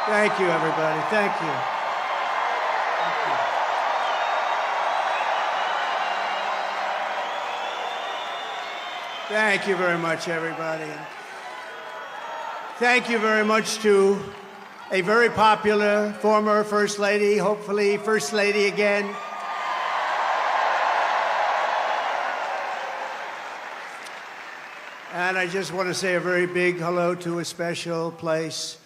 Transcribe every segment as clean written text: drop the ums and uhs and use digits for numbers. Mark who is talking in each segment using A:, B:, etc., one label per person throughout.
A: Thank you, everybody. Thank you. Thank you very much, everybody. Thank you very much to a very popular former First Lady, hopefully First Lady again. And I just want to say a very big hello to a special place,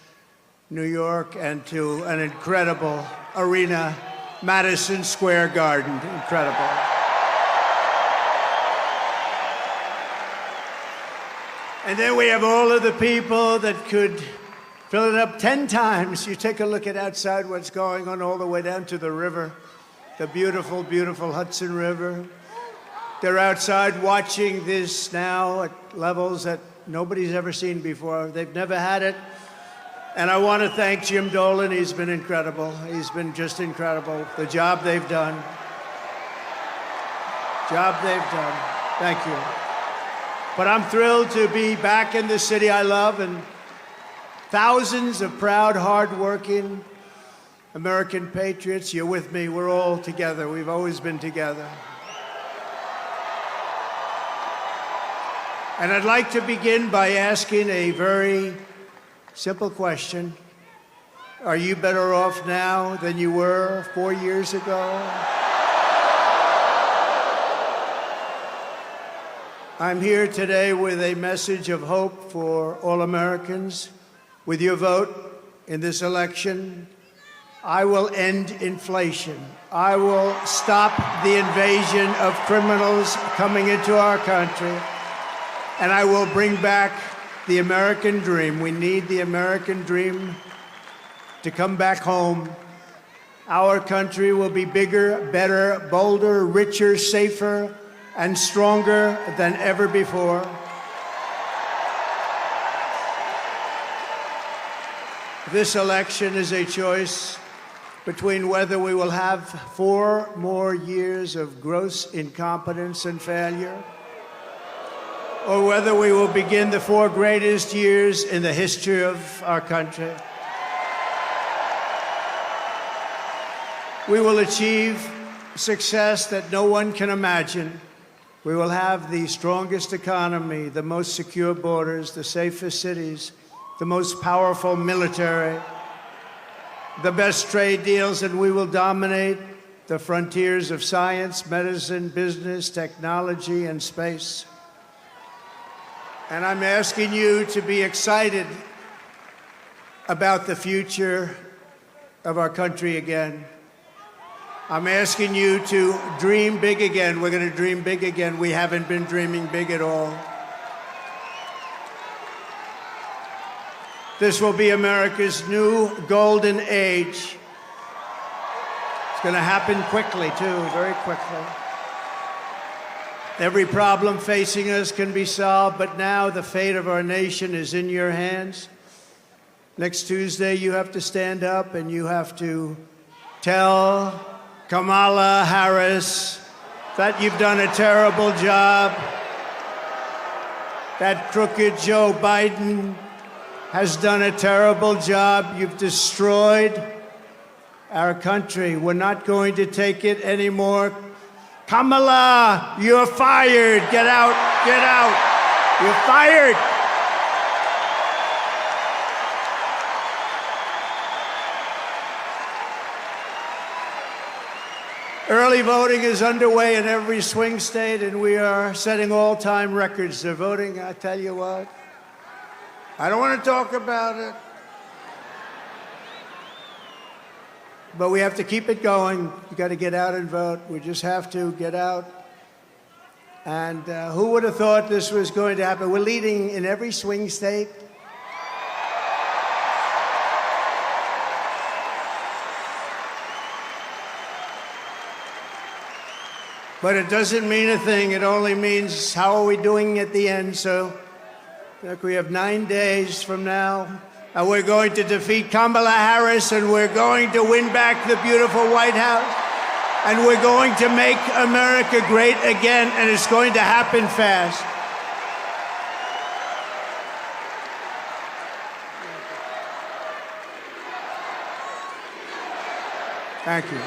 A: New York, and to an incredible arena, Madison Square Garden. Incredible. And then we have all of the people that could fill it up 10 times. You take a look at outside what's going on all the way down to the river, the beautiful, beautiful Hudson River. They're outside watching this now at levels that nobody's ever seen before. They've never had it. And I want to thank Jim Dolan. He's been incredible. He's been just incredible. The job they've done. Thank you. But I'm thrilled to be back in the city I love, and thousands of proud, hard-working American patriots. You're with me. We're all together. We've always been together. And I'd like to begin by asking a very simple question. Are you better off now than you were 4 years ago? I'm here today with a message of hope for all Americans. With your vote in this election, I will end inflation. I will stop the invasion of criminals coming into our country. And I will bring back the American dream. We need the American dream to come back home. Our country will be bigger, better, bolder, richer, safer, and stronger than ever before. This election is a choice between whether we will have 4 more years of gross incompetence and failure, or whether we will begin the 4 greatest years in the history of our country. We will achieve success that no one can imagine. We will have the strongest economy, the most secure borders, the safest cities, the most powerful military, the best trade deals, and we will dominate the frontiers of science, medicine, business, technology, and space. And I'm asking you to be excited about the future of our country again. I'm asking you to dream big again. We're going to dream big again. We haven't been dreaming big at all. This will be America's new golden age. It's going to happen quickly, too, very quickly. Every problem facing us can be solved, but now the fate of our nation is in your hands. Next Tuesday, you have to stand up and you have to tell Kamala Harris that you've done a terrible job, that crooked Joe Biden has done a terrible job. You've destroyed our country. We're not going to take it anymore. Kamala, you're fired. Get out, get out. You're fired. Early voting is underway in every swing state, and we are setting all-time records. They're voting, I tell you what. I don't want to talk about it. But we have to keep it going. You got to get out and vote. We just have to get out. And who would have thought this was going to happen? We're leading in every swing state. But it doesn't mean a thing. It only means how are we doing at the end. So look, we have 9 days from now. And we're going to defeat Kamala Harris, and we're going to win back the beautiful White House. And we're going to make America great again, and it's going to happen fast. Thank you.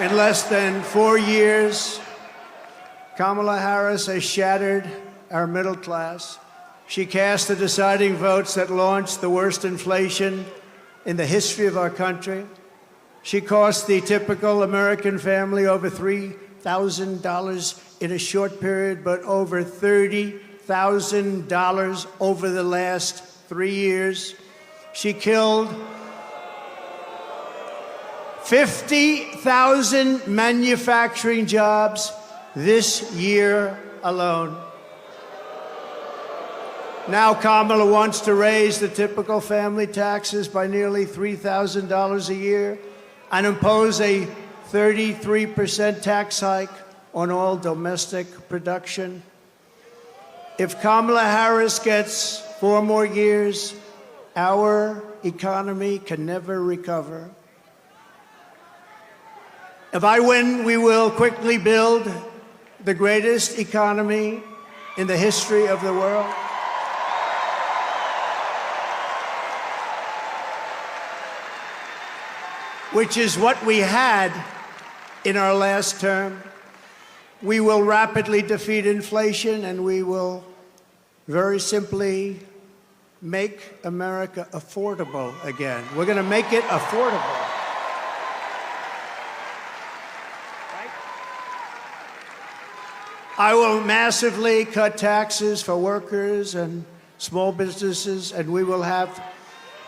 A: In less than 4 years, Kamala Harris has shattered our middle class. She cast the deciding votes that launched the worst inflation in the history of our country. She cost the typical American family over $3,000 in a short period, but over $30,000 over the last 3 years. She killed 50,000 manufacturing jobs this year alone. Now Kamala wants to raise the typical family taxes by nearly $3,000 a year and impose a 33% tax hike on all domestic production. If Kamala Harris gets 4 more years, our economy can never recover. If I win, we will quickly build the greatest economy in the history of the world. Which is what we had in our last term. We will rapidly defeat inflation, and we will very simply make America affordable again. We're going to make it affordable. I will massively cut taxes for workers and small businesses, and we will have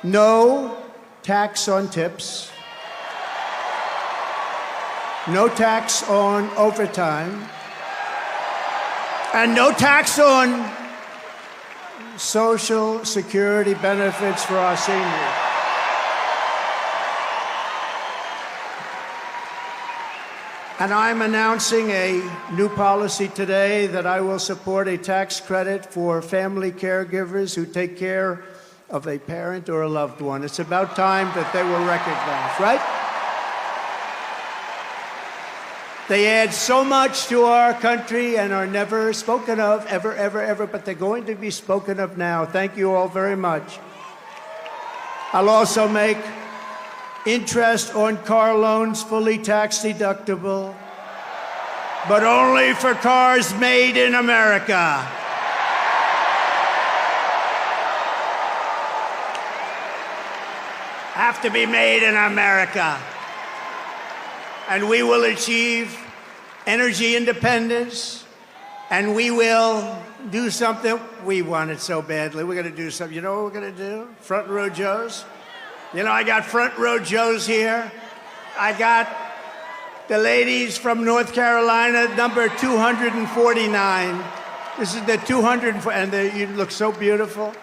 A: no tax on tips, no tax on overtime, and no tax on Social Security benefits for our seniors. And I'm announcing a new policy today that I will support a tax credit for family caregivers who take care of a parent or a loved one. It's about time that they were recognized, right? They add so much to our country and are never spoken of, ever, ever, ever, but they're going to be spoken of now. Thank you all very much. I'll also make interest on car loans fully tax deductible, but only for cars made in America. Have to be made in America. And we will achieve energy independence, and we will do something. We want it so badly. We're going to do something. You know what we're going to do? Front row Joes. You know, I got front row Joes here. I got the ladies from North Carolina, number 249. This is the 204, and you look so beautiful.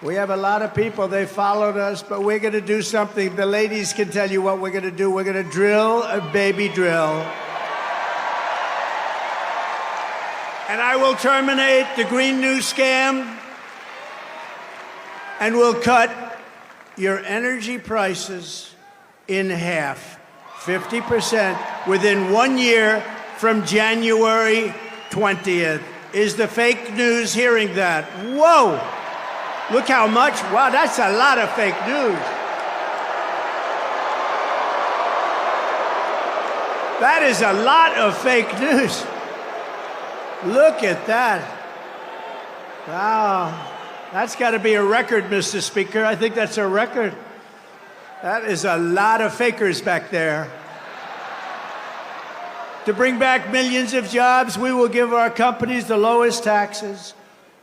A: We have a lot of people. They followed us, but we're going to do something. The ladies can tell you what we're going to do. We're going to drill a baby drill. And I will terminate the Green New Scam, and we'll cut your energy prices in half, 50%, within 1 year from January 20th. Is the fake news hearing that? Whoa! Look how much. Wow, that's a lot of fake news. That is a lot of fake news. Look at that. Wow. That's got to be a record, Mr. Speaker. I think that's a record. That is a lot of fakers back there. To bring back millions of jobs, we will give our companies the lowest taxes,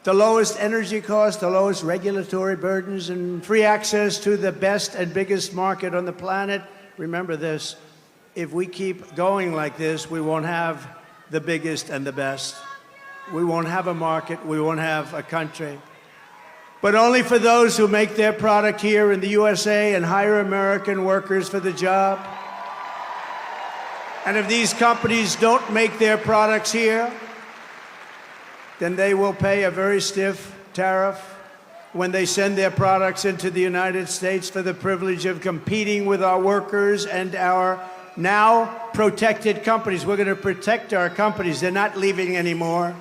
A: the lowest energy costs, the lowest regulatory burdens, and free access to the best and biggest market on the planet. Remember this, if we keep going like this, we won't have the biggest and the best. We won't have a market, we won't have a country. But only for those who make their product here in the USA and hire American workers for the job. And if these companies don't make their products here, then they will pay a very stiff tariff when they send their products into the United States for the privilege of competing with our workers and our now protected companies. We're going to protect our companies. They're not leaving anymore.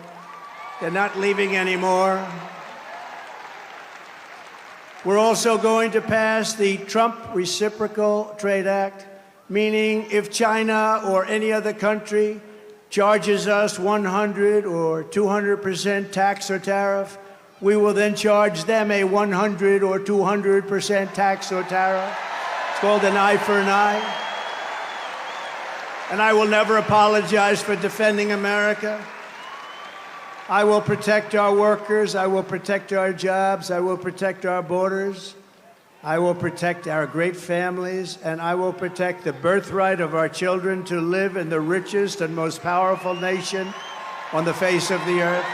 A: They're not leaving anymore. We're also going to pass the Trump Reciprocal Trade Act, meaning if China or any other country charges us 100 or 200% tax or tariff, we will then charge them a 100 or 200% tax or tariff. It's called an eye for an eye. And I will never apologize for defending America. I will protect our workers. I will protect our jobs. I will protect our borders. I will protect our great families. And I will protect the birthright of our children to live in the richest and most powerful nation on the face of the earth.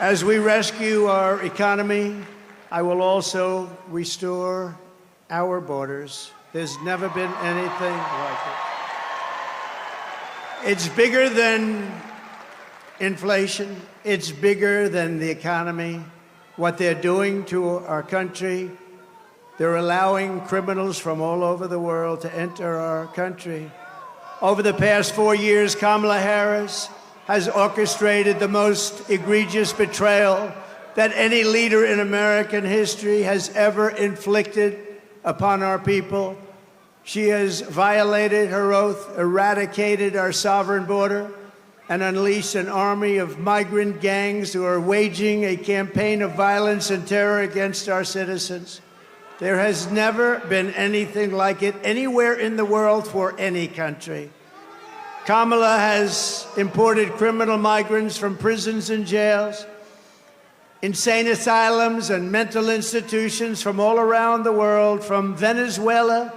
A: As we rescue our economy, I will also restore our borders. There's never been anything like it. It's bigger than inflation. It's bigger than the economy. What they're doing to our country, they're allowing criminals from all over the world to enter our country. Over the past 4 years, Kamala Harris has orchestrated the most egregious betrayal that any leader in American history has ever inflicted upon our people. She has violated her oath, eradicated our sovereign border, and unleashed an army of migrant gangs who are waging a campaign of violence and terror against our citizens. There has never been anything like it anywhere in the world for any country. Kamala has imported criminal migrants from prisons and jails, insane asylums and mental institutions from all around the world, from Venezuela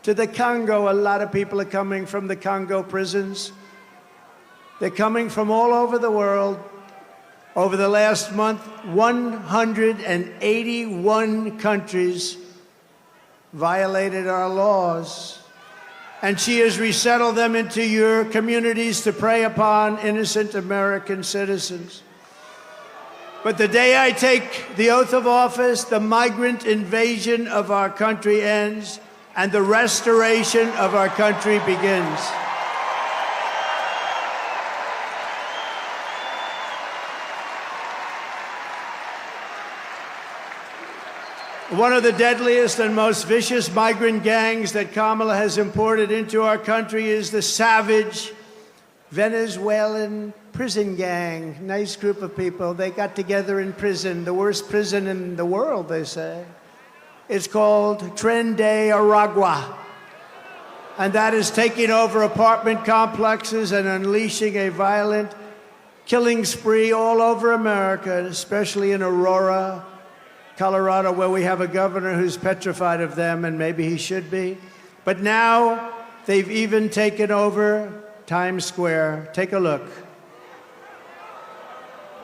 A: to the Congo. A lot of people are coming from the Congo prisons. They're coming from all over the world. Over the last month, 181 countries violated our laws. And she has resettled them into your communities to prey upon innocent American citizens. But the day I take the oath of office, the migrant invasion of our country ends and the restoration of our country begins. One of the deadliest and most vicious migrant gangs that Kamala has imported into our country is the savage Venezuelan prison gang. Nice group of people. They got together in prison, the worst prison in the world, they say. It's called Tren de Aragua. And that is taking over apartment complexes and unleashing a violent killing spree all over America, especially in Aurora, Colorado, where we have a governor who's petrified of them, and maybe he should be. But now they've even taken over Times Square. Take a look.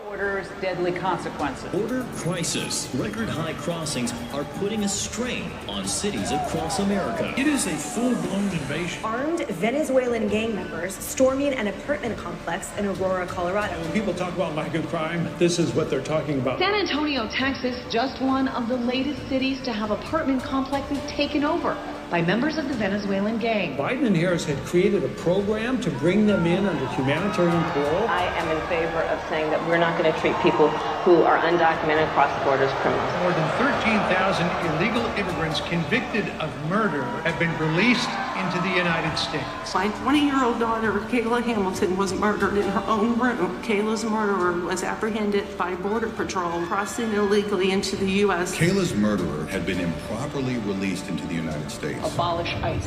B: Border's deadly consequences.
C: Border crisis. Record high crossings are putting a strain on cities across America.
D: It is a full-blown invasion.
E: Armed Venezuelan gang members storming an apartment complex in Aurora, Colorado.
D: When people talk about migrant crime, this is what they're talking about.
F: San Antonio, Texas, just one of the latest cities to have apartment complexes taken over by members of the Venezuelan gang.
D: Biden and Harris had created a program to bring them in under humanitarian parole.
G: I am in favor of saying that we're not going to treat people who are undocumented across the border as criminals.
H: More than 13,000 illegal immigrants convicted of murder have been released into the United States.
I: My 20-year-old daughter, Kayla Hamilton, was murdered in her own room. Kayla's murderer was apprehended by Border Patrol crossing illegally into the U.S.
J: Kayla's murderer had been improperly released into the United States.
B: Abolish ICE.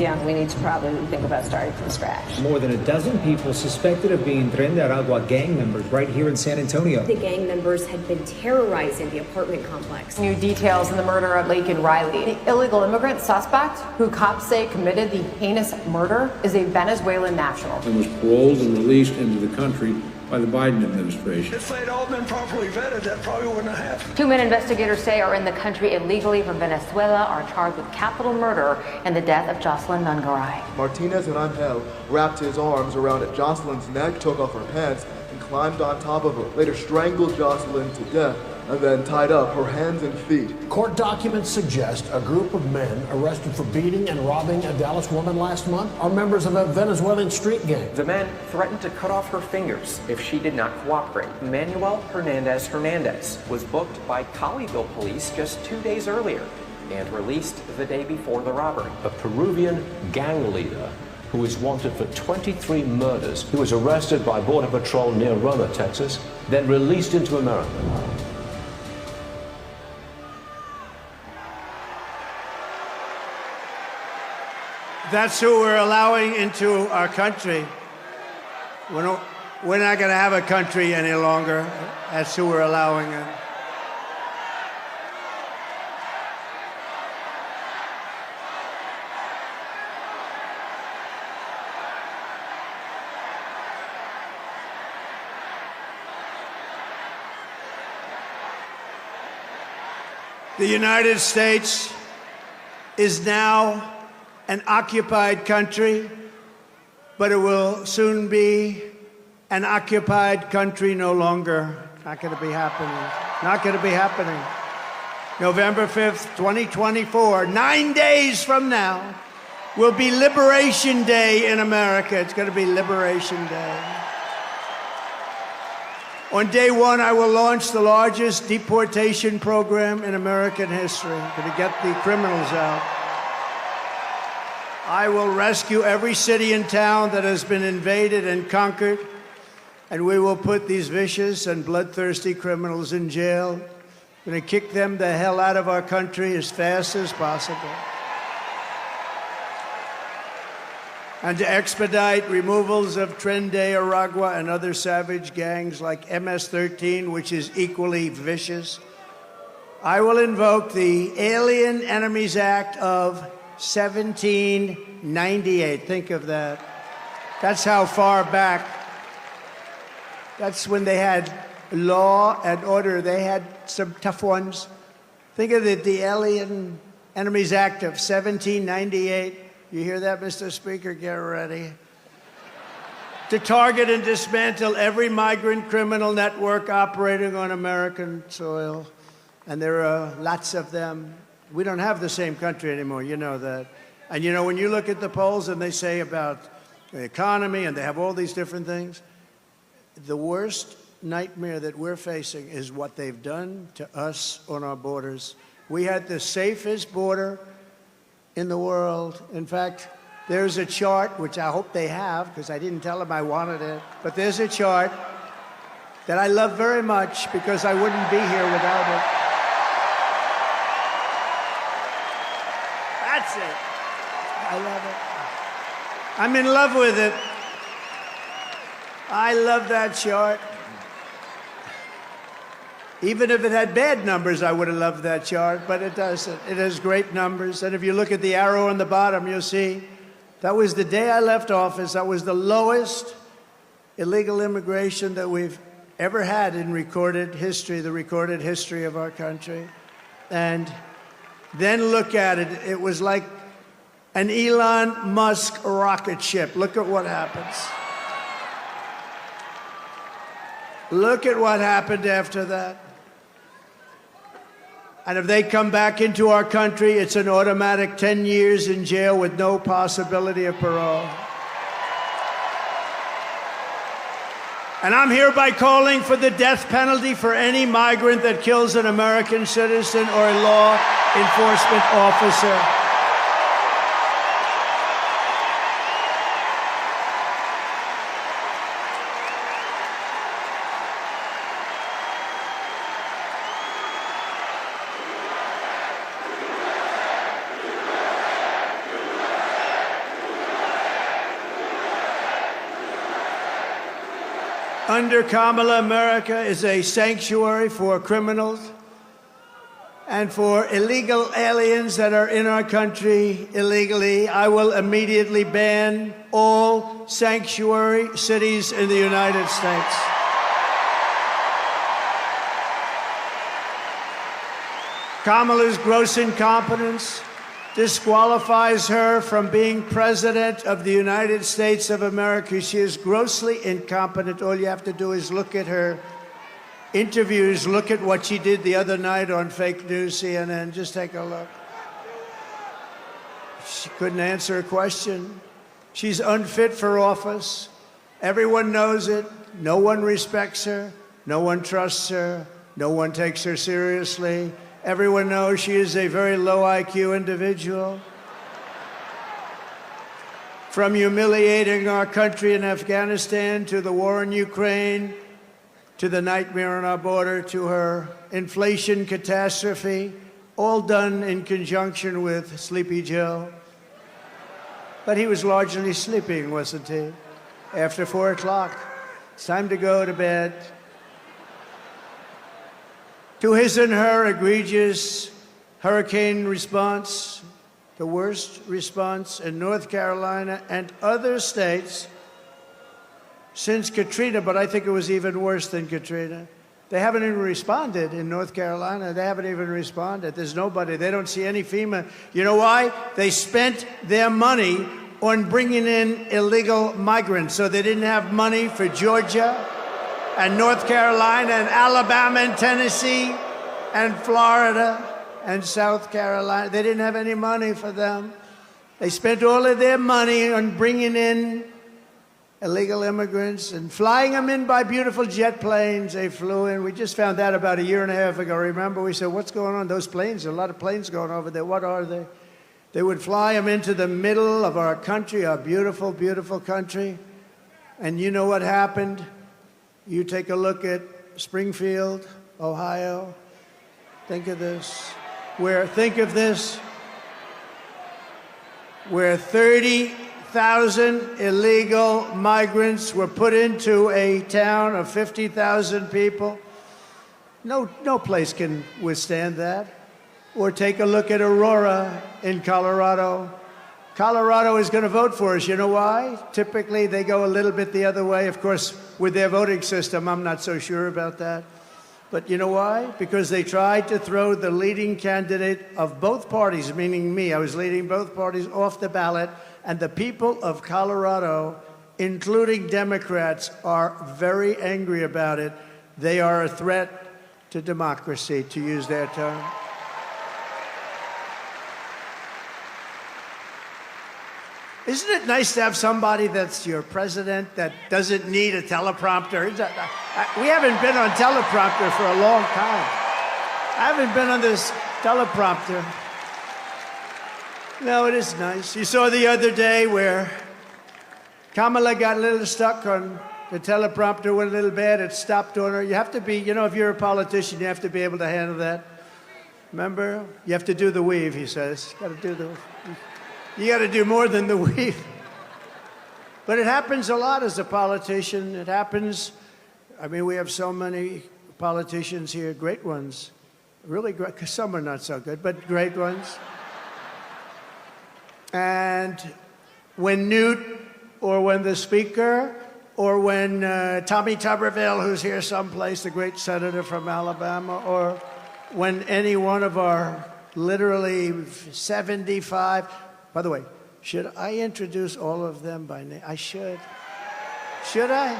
G: Yeah, we need to probably think about starting from scratch.
K: More than a dozen people suspected of being Tren de Aragua gang members right here in San Antonio.
E: The gang members had been terrorizing the apartment complex.
L: New details in the murder of Laken Riley. The illegal immigrant suspect, who cops say committed the heinous murder, is a Venezuelan national.
M: And was paroled and released into the country by the Biden administration.
N: If they'd all been properly vetted, that probably wouldn't have happened.
L: 2 men investigators say are in the country illegally from Venezuela are charged with capital murder and the death of Jocelyn Nungaray.
O: Martinez and Angel wrapped his arms around Jocelyn's neck, took off her pants, and climbed on top of her. Later strangled Jocelyn to death and then tied up her hands and feet.
P: Court documents suggest a group of men arrested for beating and robbing a Dallas woman last month are members of a Venezuelan street gang.
Q: The men threatened to cut off her fingers if she did not cooperate. Manuel Hernandez was booked by Colleyville police just 2 days earlier and released the day before the robbery.
R: A Peruvian gang leader who is wanted for 23 murders. He was arrested by Border Patrol near Roma, Texas, then released into America.
A: That's who we're allowing into our country. We're not going to have a country any longer. That's who we're allowing in. The United States is now an occupied country, but it will soon be an occupied country no longer. Not going to be happening. Not going to be happening. November 5th, 2024, 9 days from now, will be Liberation Day in America. It's going to be Liberation Day. On day one, I will launch the largest deportation program in American history. I'm going to get the criminals out. I will rescue every city and town that has been invaded and conquered, and we will put these vicious and bloodthirsty criminals in jail. We're going to kick them the hell out of our country as fast as possible. And to expedite removals of Tren de Aragua and other savage gangs like MS-13, which is equally vicious, I will invoke the Alien Enemies Act of 1798. Think of that. That's how far back. That's when they had law and order. They had some tough ones. Think of the Alien Enemies Act of 1798. You hear that, Mr. Speaker? Get ready. To target and dismantle every migrant criminal network operating on American soil. And there are lots of them. We don't have the same country anymore, you know that. And you know, when you look at the polls and they say about the economy and they have all these different things, the worst nightmare that we're facing is what they've done to us on our borders. We had the safest border in the world. In fact, there's a chart, which I hope they have, because I didn't tell them I wanted it, but there's a chart that I love very much because I wouldn't be here without it. That's it. I love it. I'm in love with it. I love that chart. Even if it had bad numbers, I would have loved that chart, but it doesn't. It has great numbers. And if you look at the arrow on the bottom, you'll see that was the day I left office. That was the lowest illegal immigration that we've ever had in recorded history, the recorded history of our country. And then look at it. It was like an Elon Musk rocket ship. Look at what happens. Look at what happened after that. And if they come back into our country, it's an automatic 10 years in jail with no possibility of parole. And I'm hereby calling for the death penalty for any migrant that kills an American citizen or a law enforcement officer. Under Kamala, America is a sanctuary for criminals and for illegal aliens that are in our country illegally. I will immediately ban all sanctuary cities in the United States. Kamala's gross incompetence disqualifies her from being President of the United States of America. She is grossly incompetent. All you have to do is look at her interviews. Look at what she did the other night on fake news CNN. Just take a look. She couldn't answer a question. She's unfit for office. Everyone knows it. No one respects her. No one trusts her. No one takes her seriously. Everyone knows she is a very low IQ individual. From humiliating our country in Afghanistan to the war in Ukraine, to the nightmare on our border, to her inflation catastrophe, all done in conjunction with Sleepy Joe. But he was largely sleeping, wasn't he? After 4 o'clock, it's time to go to bed. To his and her egregious hurricane response, the worst response in North Carolina and other states since Katrina, but I think it was even worse than Katrina. They haven't even responded in North Carolina. They haven't even responded. There's nobody. They don't see any FEMA. You know why? They spent their money on bringing in illegal migrants, so they didn't have money for Georgia and North Carolina and Alabama and Tennessee and Florida and South Carolina. They didn't have any money for them. They spent all of their money on bringing in illegal immigrants and flying them in by beautiful jet planes. They flew in. We just found that about a year and a half ago. Remember, we said, what's going on? Those planes, there are a lot of planes going over there. What are they? They would fly them into the middle of our country, our beautiful, beautiful country. And you know what happened? You take a look at Springfield, Ohio. Think of this. Where 30,000 illegal migrants were put into a town of 50,000 people. No place can withstand that. Or take a look at Aurora in Colorado. Colorado is going to vote for us. You know why? Typically, they go a little bit the other way. Of course, with their voting system, I'm not so sure about that. But you know why? Because they tried to throw the leading candidate of both parties, meaning me. I was leading both parties off the ballot. And the people of Colorado, including Democrats, are very angry about it. They are a threat to democracy, to use their term. Isn't it nice to have somebody that's your president that doesn't need a teleprompter? We haven't been on teleprompter for a long time. I haven't been on this teleprompter. No, it is nice. You saw the other day where Kamala got a little stuck on the teleprompter, went a little bad. It stopped on her. You have to be, you know, if you're a politician, you have to be able to handle that. Remember? You have to do the weave, he says. You got to do more than the weave. But it happens a lot as a politician. It happens. I mean, we have so many politicians here, great ones. Really great. Some are not so good, but great ones. And when Newt, or when the Speaker, or when Tommy Tuberville, who's here someplace, the great senator from Alabama, or when any one of our literally 75... By the way, should I introduce all of them by name? I should. Should I?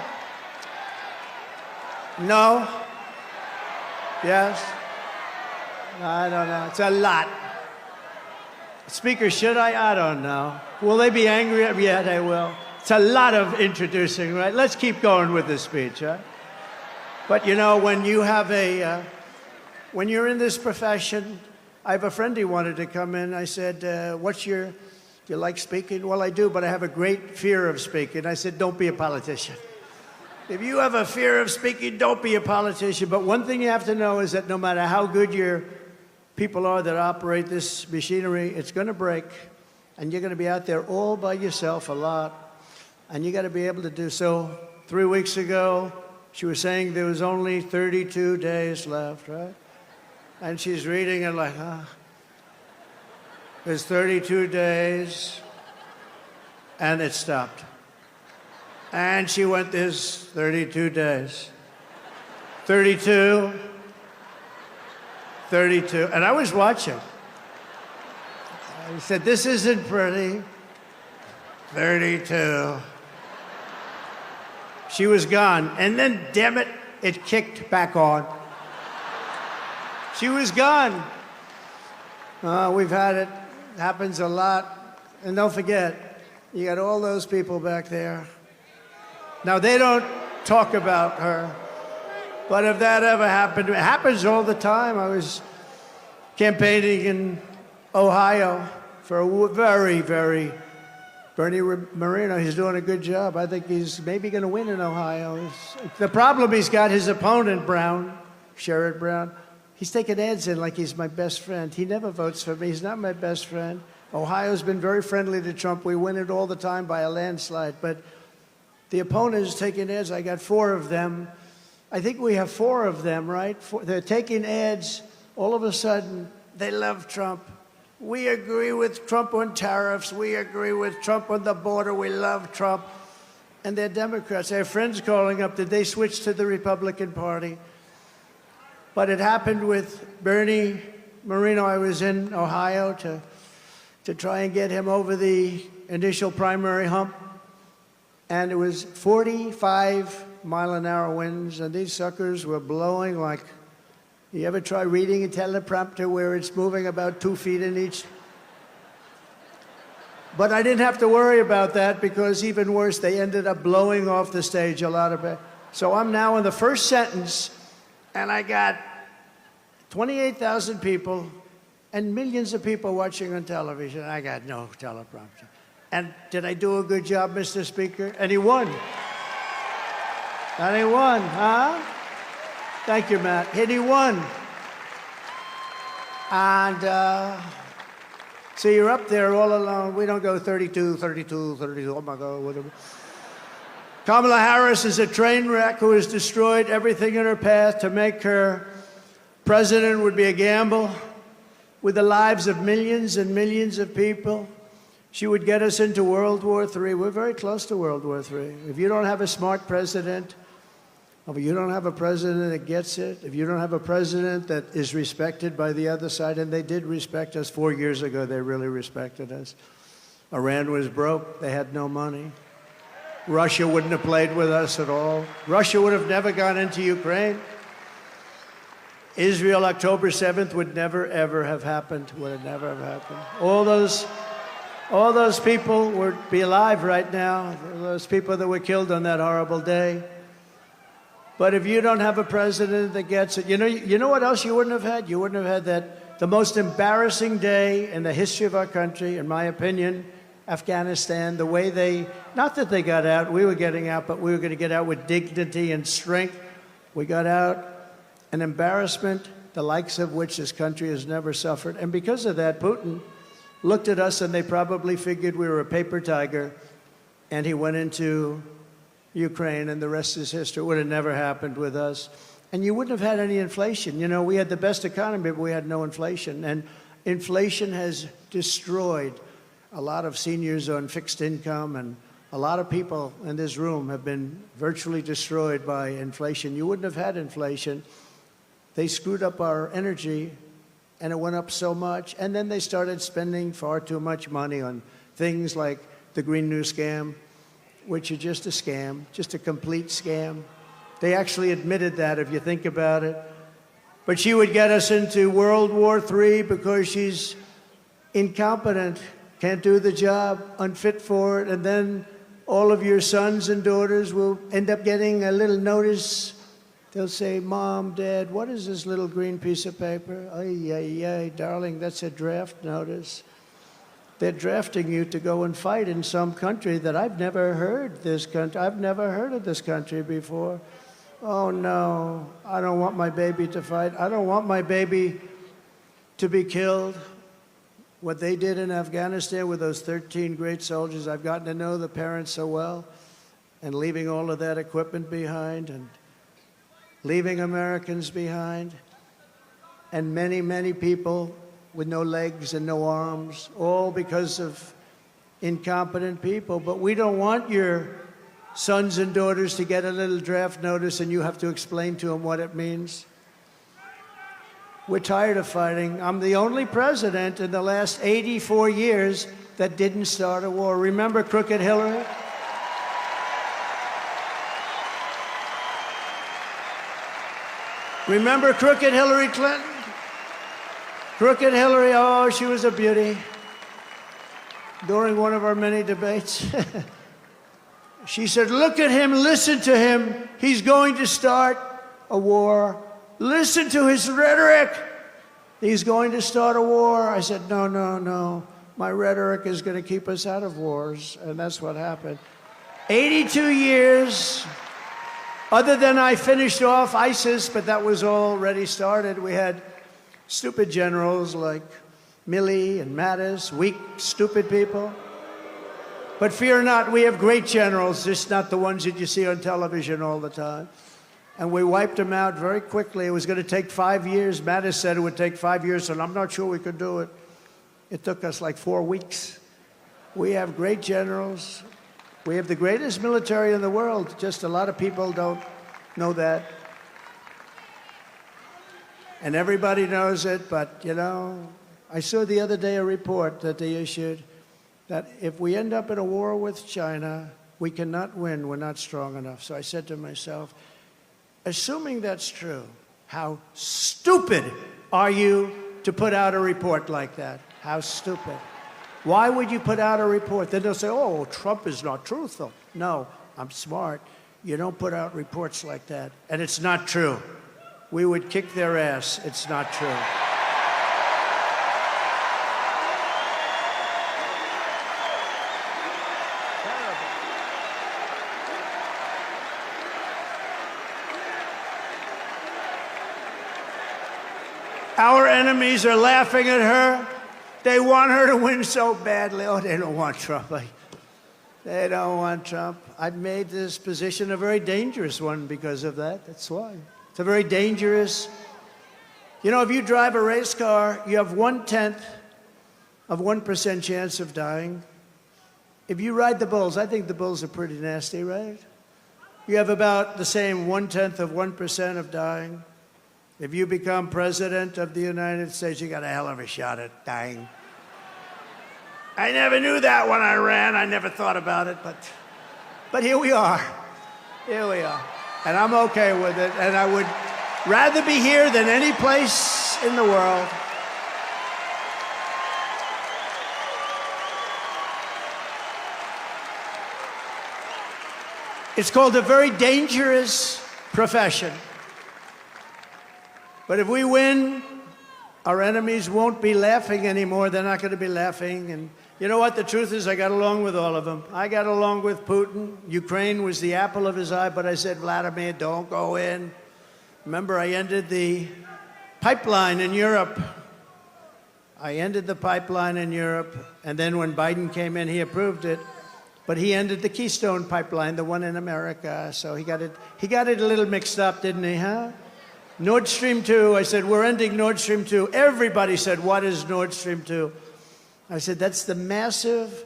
A: No? Yes? I don't know. It's a lot. Speaker, should I? I don't know. Will they be angry? Yeah, they will. It's a lot of introducing, right? Let's keep going with the speech, right? But you know, when you have when you're in this profession, I have a friend who wanted to come in. I said, do you like speaking? Well, I do, but I have a great fear of speaking. I said, don't be a politician. If you have a fear of speaking, don't be a politician. But one thing you have to know is that no matter how good your people are that operate this machinery, it's going to break. And you're going to be out there all by yourself a lot. And you got to be able to do so. 3 weeks ago, she was saying there was only 32 days left, right? And she's reading it like, there's 32 days, and it stopped. And she went, there's 32 days. 32, 32, and I was watching. I said, this isn't pretty. 32. She was gone, and then, damn it, it kicked back on. She was gone. We've had it. Happens a lot. And don't forget, you got all those people back there. Now, they don't talk about her, but if that ever happened, it happens all the time. I was campaigning in Ohio for a very, very Bernie Moreno. He's doing a good job. I think he's maybe going to win in Ohio. The problem he's got, his opponent, Brown, Sherrod Brown, he's taking ads in like he's my best friend. He never votes for me. He's not my best friend. Ohio's been very friendly to Trump. We win it all the time by a landslide. But the opponent is taking ads. I got 4 of them. I think we have 4 of them, right? They're taking ads. All of a sudden, they love Trump. We agree with Trump on tariffs. We agree with Trump on the border. We love Trump. And they're Democrats. They have friends calling up. Did they switch to the Republican Party? But it happened with Bernie Moreno. I was in Ohio to try and get him over the initial primary hump. And it was 45-mile-an-hour winds, and these suckers were blowing like, you ever try reading a teleprompter where it's moving about 2 feet in each? But I didn't have to worry about that because even worse, they ended up blowing off the stage a lot of it. So I'm now in the first sentence, and I got 28,000 people and millions of people watching on television. I got no teleprompter. And did I do a good job, Mr. Speaker? And he won. And he won, huh? Thank you, Matt. And he won. And so you're up there all alone. We don't go 32, 32, 32, oh my God, whatever. Kamala Harris is a train wreck who has destroyed everything in her path. To make her president would be a gamble with the lives of millions and millions of people. She would get us into World War III. We're very close to World War III. If you don't have a smart president, if you don't have a president that gets it, if you don't have a president that is respected by the other side, and they did respect us 4 years ago, they really respected us. Iran was broke. They had no money. Russia wouldn't have played with us at all. Russia would have never gone into Ukraine. Israel, October 7th, would never, ever have happened. Would have never have happened. All those people would be alive right now, those people that were killed on that horrible day. But if you don't have a president that gets it, you know what else you wouldn't have had? You wouldn't have had the most embarrassing day in the history of our country, in my opinion, Afghanistan, the way not that they got out, we were getting out, but we were going to get out with dignity and strength. We got out, an embarrassment, the likes of which this country has never suffered. And because of that, Putin looked at us and they probably figured we were a paper tiger, and he went into Ukraine, and the rest is history. It would have never happened with us. And you wouldn't have had any inflation. You know, we had the best economy, but we had no inflation. And inflation has destroyed a lot of seniors on fixed income, and a lot of people in this room have been virtually destroyed by inflation. You wouldn't have had inflation. They screwed up our energy, and it went up so much. And then they started spending far too much money on things like the Green New Scam, which are just a scam, just a complete scam. They actually admitted that, if you think about it. But she would get us into World War III because she's incompetent, can't do the job, unfit for it, and then all of your sons and daughters will end up getting a little notice. They'll say, Mom, Dad, what is this little green piece of paper? Ay, ay, ay, darling, that's a draft notice. They're drafting you to go and fight in some country that I've never heard I've never heard of this country before. Oh, no, I don't want my baby to fight. I don't want my baby to be killed. What they did in Afghanistan with those 13 great soldiers, I've gotten to know the parents so well, and leaving all of that equipment behind and leaving Americans behind, and many, many people with no legs and no arms, all because of incompetent people. But we don't want your sons and daughters to get a little draft notice and you have to explain to them what it means. We're tired of fighting. I'm the only president in the last 84 years that didn't start a war. Remember Crooked Hillary? Remember crooked Hillary Clinton? Crooked Hillary, oh, she was a beauty. During one of our many debates, she said, look at him, listen to him. He's going to start a war. Listen to his rhetoric. He's going to start a war. I said, no, no, no. My rhetoric is going to keep us out of wars. And that's what happened. 82 years. Other than I finished off ISIS, but that was already started. We had stupid generals like Milley and Mattis, weak, stupid people. But fear not, we have great generals, just not the ones that you see on television all the time. And we wiped them out very quickly. It was going to take 5 years. Mattis said it would take 5 years, and I'm not sure we could do it. It took us like 4 weeks. We have great generals. We have the greatest military in the world. Just a lot of people don't know that. And everybody knows it, but, you know, I saw the other day a report that they issued that if we end up in a war with China, we cannot win. We're not strong enough. So I said to myself, assuming that's true, how stupid are you to put out a report like that? How stupid. Why would you put out a report? Then they'll say, oh, Trump is not truthful. No, I'm smart. You don't put out reports like that. And it's not true. We would kick their ass. It's not true. Our enemies are laughing at her. They want her to win so badly. Oh, they don't want Trump. They don't want Trump. I've made this position a very dangerous one because of that. That's why. It's a very dangerous. You know, if you drive a race car, you have 1/10 of 1% chance of dying. If you ride the bulls, I think the bulls are pretty nasty, right? You have about the same 1/10 of 1% of dying. If you become president of the United States, you got a hell of a shot at dying. I never knew that when I ran. I never thought about it, but here we are. Here we are. And I'm okay with it. And I would rather be here than any place in the world. It's called a very dangerous profession. But if we win, our enemies won't be laughing anymore. They're not going to be laughing. And you know what? The truth is I got along with all of them. I got along with Putin. Ukraine was the apple of his eye, but I said, Vladimir, don't go in. Remember, I ended the pipeline in Europe. I ended the pipeline in Europe. And then when Biden came in, he approved it. But he ended the Keystone pipeline, the one in America. So he got it a little mixed up, didn't he, huh? Nord Stream 2, I said, we're ending Nord Stream 2. Everybody said, what is Nord Stream 2? I said, that's the massive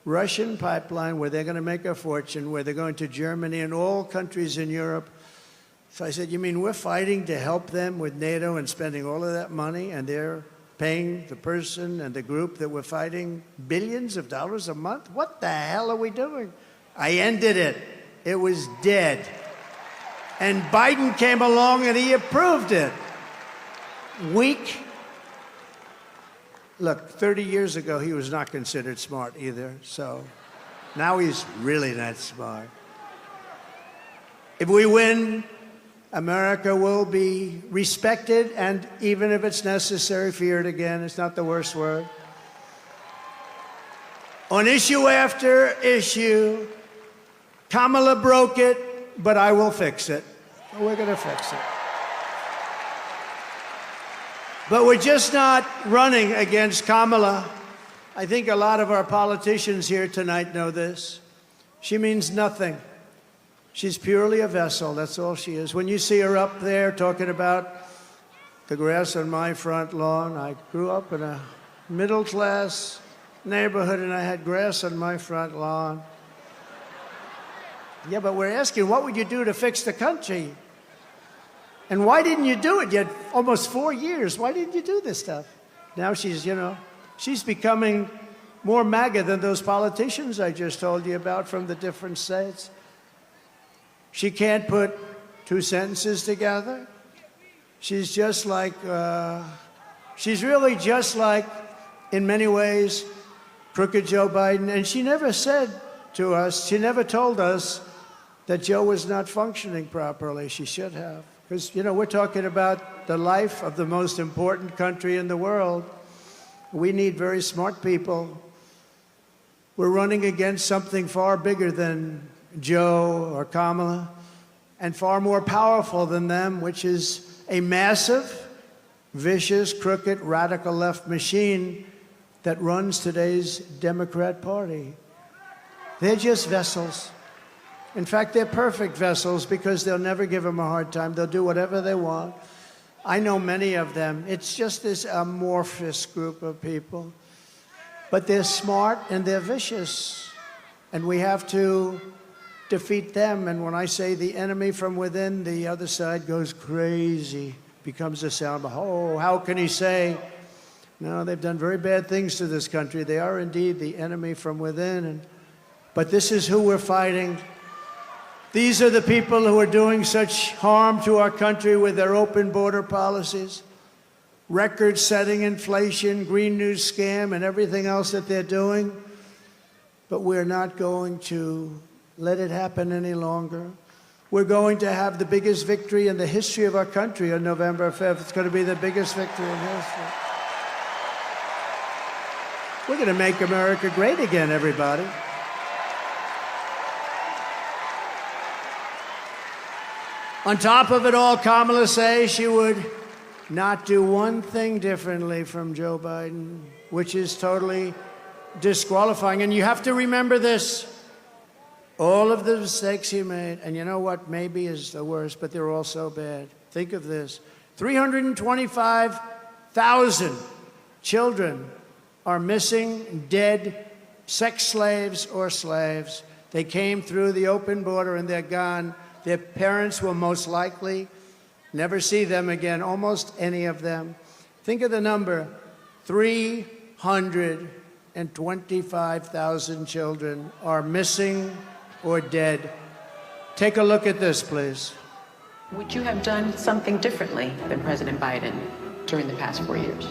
A: Russian pipeline where they're going to make a fortune, where they're going to Germany and all countries in Europe. So I said, you mean we're fighting to help them with NATO and spending all of that money, and they're paying the person and the group that we're fighting billions of dollars a month? What the hell are we doing? I ended it. It was dead. And Biden came along and he approved it. Weak. Look, 30 years ago, he was not considered smart either. So now he's really not smart. If we win, America will be respected, and even if it's necessary, feared again. It's not the worst word. On issue after issue, Kamala broke it, but I will fix it. We're going to fix it. But we're just not running against Kamala. I think a lot of our politicians here tonight know this. She means nothing. She's purely a vessel. That's all she is. When you see her up there talking about the grass on my front lawn, I grew up in a middle-class neighborhood and I had grass on my front lawn. Yeah, but we're asking, what would you do to fix the country? And why didn't you do it? You had almost 4 years. Why didn't you do this stuff? Now she's, you know, she's becoming more MAGA than those politicians I just told you about from the different states. She can't put two sentences together. She's just like, she's really just like, in many ways, crooked Joe Biden. And she never said to us, she never told us that Joe was not functioning properly. She should have. Because, you know, we're talking about the life of the most important country in the world. We need very smart people. We're running against something far bigger than Joe or Kamala, and far more powerful than them, which is a massive, vicious, crooked, radical left machine that runs today's Democrat Party. They're just vessels. In fact, they're perfect vessels because they'll never give them a hard time. They'll do whatever they want. I know many of them. It's just this amorphous group of people. But they're smart and they're vicious. And we have to defeat them. And when I say the enemy from within, the other side goes crazy, becomes a sound. Oh, how can he say? No, they've done very bad things to this country. They are indeed the enemy from within. But this is who we're fighting. These are the people who are doing such harm to our country with their open border policies, record-setting inflation, Green News scam, and everything else that they're doing. But we're not going to let it happen any longer. We're going to have the biggest victory in the history of our country on November 5th. It's going to be the biggest victory in history. We're going to make America great again, everybody. On top of it all, Kamala says she would not do one thing differently from Joe Biden, which is totally disqualifying. And you have to remember this. All of the mistakes he made, and you know what maybe is the worst, but they're all so bad. Think of this. 325,000 children are missing, dead, sex slaves or slaves. They came through the open border and they're gone. Their parents will most likely never see them again, almost any of them. Think of the number, 325,000 children are missing or dead. Take a look at this, please.
F: Would you have done something differently than President Biden during the past 4 years?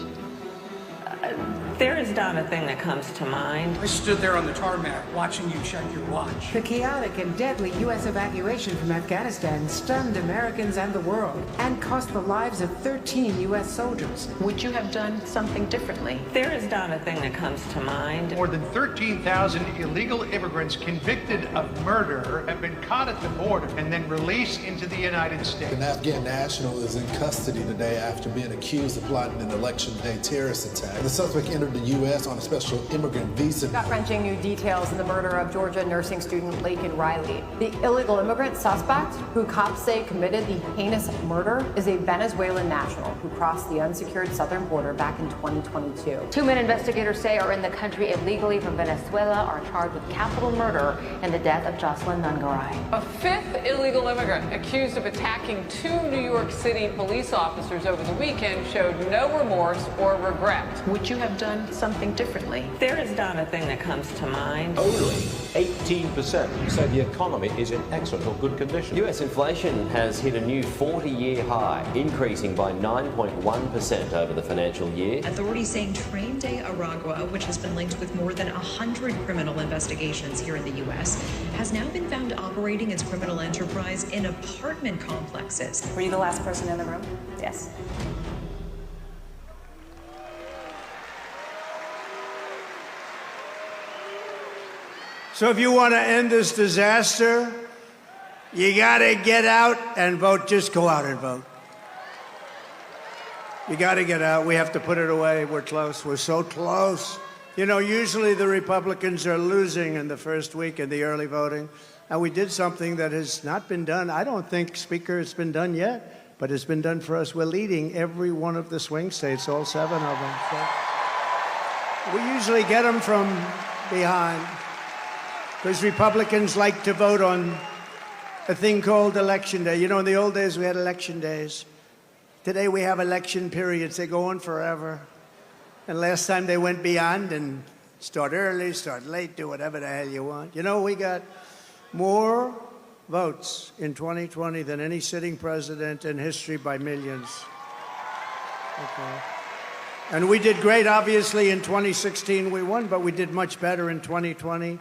G: There is not a thing that comes to mind.
S: I stood there on the tarmac watching you check your watch.
T: The chaotic and deadly U.S. evacuation from Afghanistan stunned Americans and the world and cost the lives of 13 U.S. soldiers.
F: Would you have done something differently?
G: There is not a thing that comes to mind.
H: More than 13,000 illegal immigrants convicted of murder have been caught at the border and then released into the United States.
U: An Afghan national is in custody today after being accused of plotting an election day terrorist attack. The suspect entered the U.S. on a special immigrant visa.
L: Gut-wrenching new details in the murder of Georgia nursing student Laken Riley. The illegal immigrant suspect, who cops say committed the heinous murder, is a Venezuelan national who crossed the unsecured southern border back in 2022.
V: Two men investigators say are in the country illegally from Venezuela are charged with capital murder in the death of Jocelyn Nungaray.
B: A fifth illegal immigrant accused of attacking two New York City police officers over the weekend showed no remorse or regret.
F: Would you have done something differently?
G: There is not a thing that comes to mind.
R: Only 18% say the economy is in excellent or good condition.
W: U.S. inflation has hit a new 40-year high, increasing by 9.1% over the financial year.
X: Authorities saying Train Day Aragua, which has been linked with more than 100 criminal investigations here in the U.S., has now been found operating its criminal enterprise in apartment complexes.
E: Were you the last person in the room? Yes.
A: So if you want to end this disaster, you got to get out and vote. Just go out and vote. You got to get out. We have to put it away. We're close. We're so close. You know, usually the Republicans are losing in the first week in the early voting. And we did something that has not been done. I don't think, Speaker, it's been done yet, but it's been done for us. We're leading every one of the swing states, all 7 of them. So we usually get them from behind, because Republicans like to vote on a thing called Election Day. You know, in the old days, we had election days. Today, we have election periods. They go on forever. And last time, they went beyond and start early, start late, do whatever the hell you want. You know, we got more votes in 2020 than any sitting president in history by millions. Okay. And we did great, obviously, in 2016 we won, but we did much better in 2020.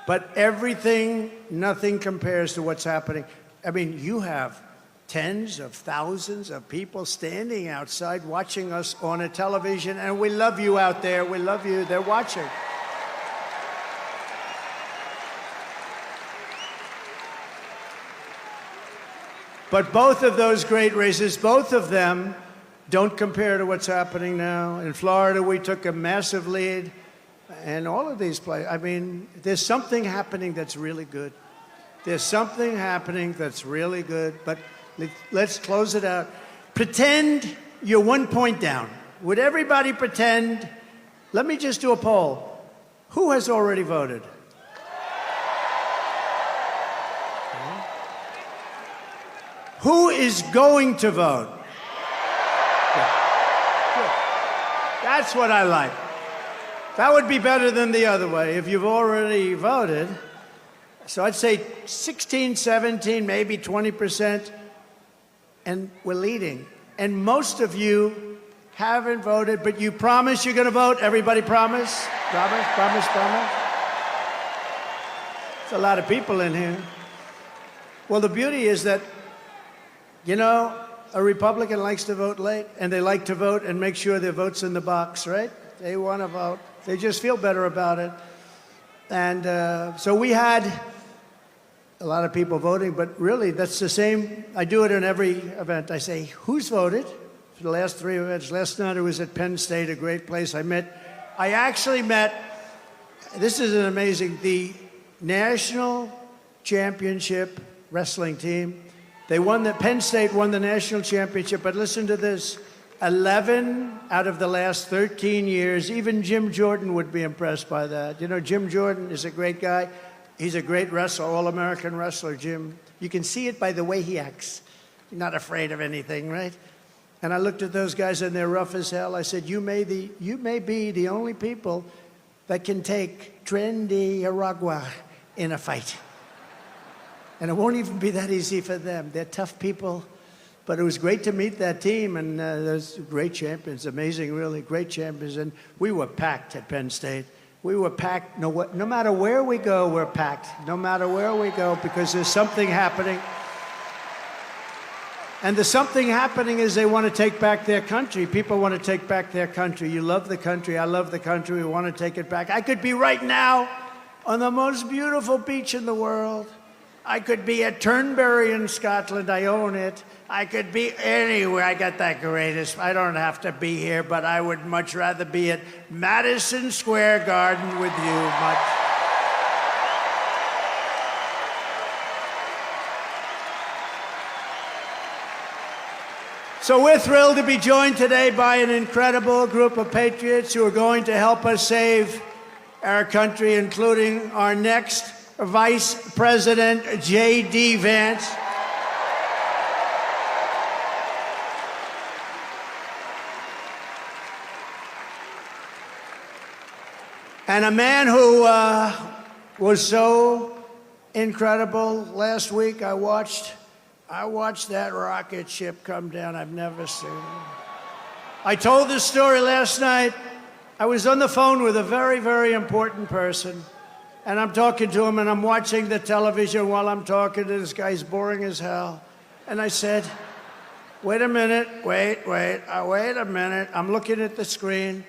A: But everything, nothing compares to what's happening. I mean, you have tens of thousands of people standing outside watching us on a television, and we love you out there. We love you. They're watching. But both of those great races, both of them, don't compare to what's happening now. In Florida, we took a massive lead. And all of these places, I mean, there's something happening that's really good. There's something happening that's really good. But let's close it out. Pretend you're 1 point down. Would everybody pretend? Let me just do a poll. Who has already voted? Who is going to vote? Good. Good. That's what I like. That would be better than the other way if you've already voted. So I'd say 16, 17, maybe 20%, and we're leading. And most of you haven't voted, but you promise you're going to vote? Everybody promise? Promise, promise, promise? There's a lot of people in here. Well, the beauty is that, you know, a Republican likes to vote late, and they like to vote and make sure their vote's in the box, right? They want to vote. They just feel better about it. And so we had a lot of people voting, but really that's the same. I do it in every event. I say, who's voted for the last 3 events? Last night I was at Penn State, a great place. I actually met, this is an amazing, the national championship wrestling team. Penn State won the national championship, but listen to this. 11 out of the last 13 years, even Jim Jordan would be impressed by that. You know, Jim Jordan is a great guy. He's a great wrestler, all-American wrestler, Jim. You can see it by the way he acts. He's not afraid of anything, right? And I looked at those guys, and they're rough as hell. I said, you may be the only people that can take Trendy Aragua in a fight. And it won't even be that easy for them. They're tough people. But it was great to meet that team, and there's great champions, amazing, really great champions. And we were packed at Penn State. We were packed. No matter where we go, we're packed. No matter where we go, because there's something happening. And the something happening is they want to take back their country. People want to take back their country. You love the country. I love the country. We want to take it back. I could be right now on the most beautiful beach in the world. I could be at Turnberry in Scotland. I own it. I could be anywhere. I got that greatest. I don't have to be here, but I would much rather be at Madison Square Garden with you. So we're thrilled to be joined today by an incredible group of patriots who are going to help us save our country, including our next Vice President, J.D. Vance. And a man who was so incredible. Last week I watched that rocket ship come down. I've never seen it. I told this story last night. I was on the phone with a very, very important person. And I'm talking to him, and I'm watching the television while I'm talking to this guy. He's boring as hell. And I said, wait a minute, wait a minute. I'm looking at the screen,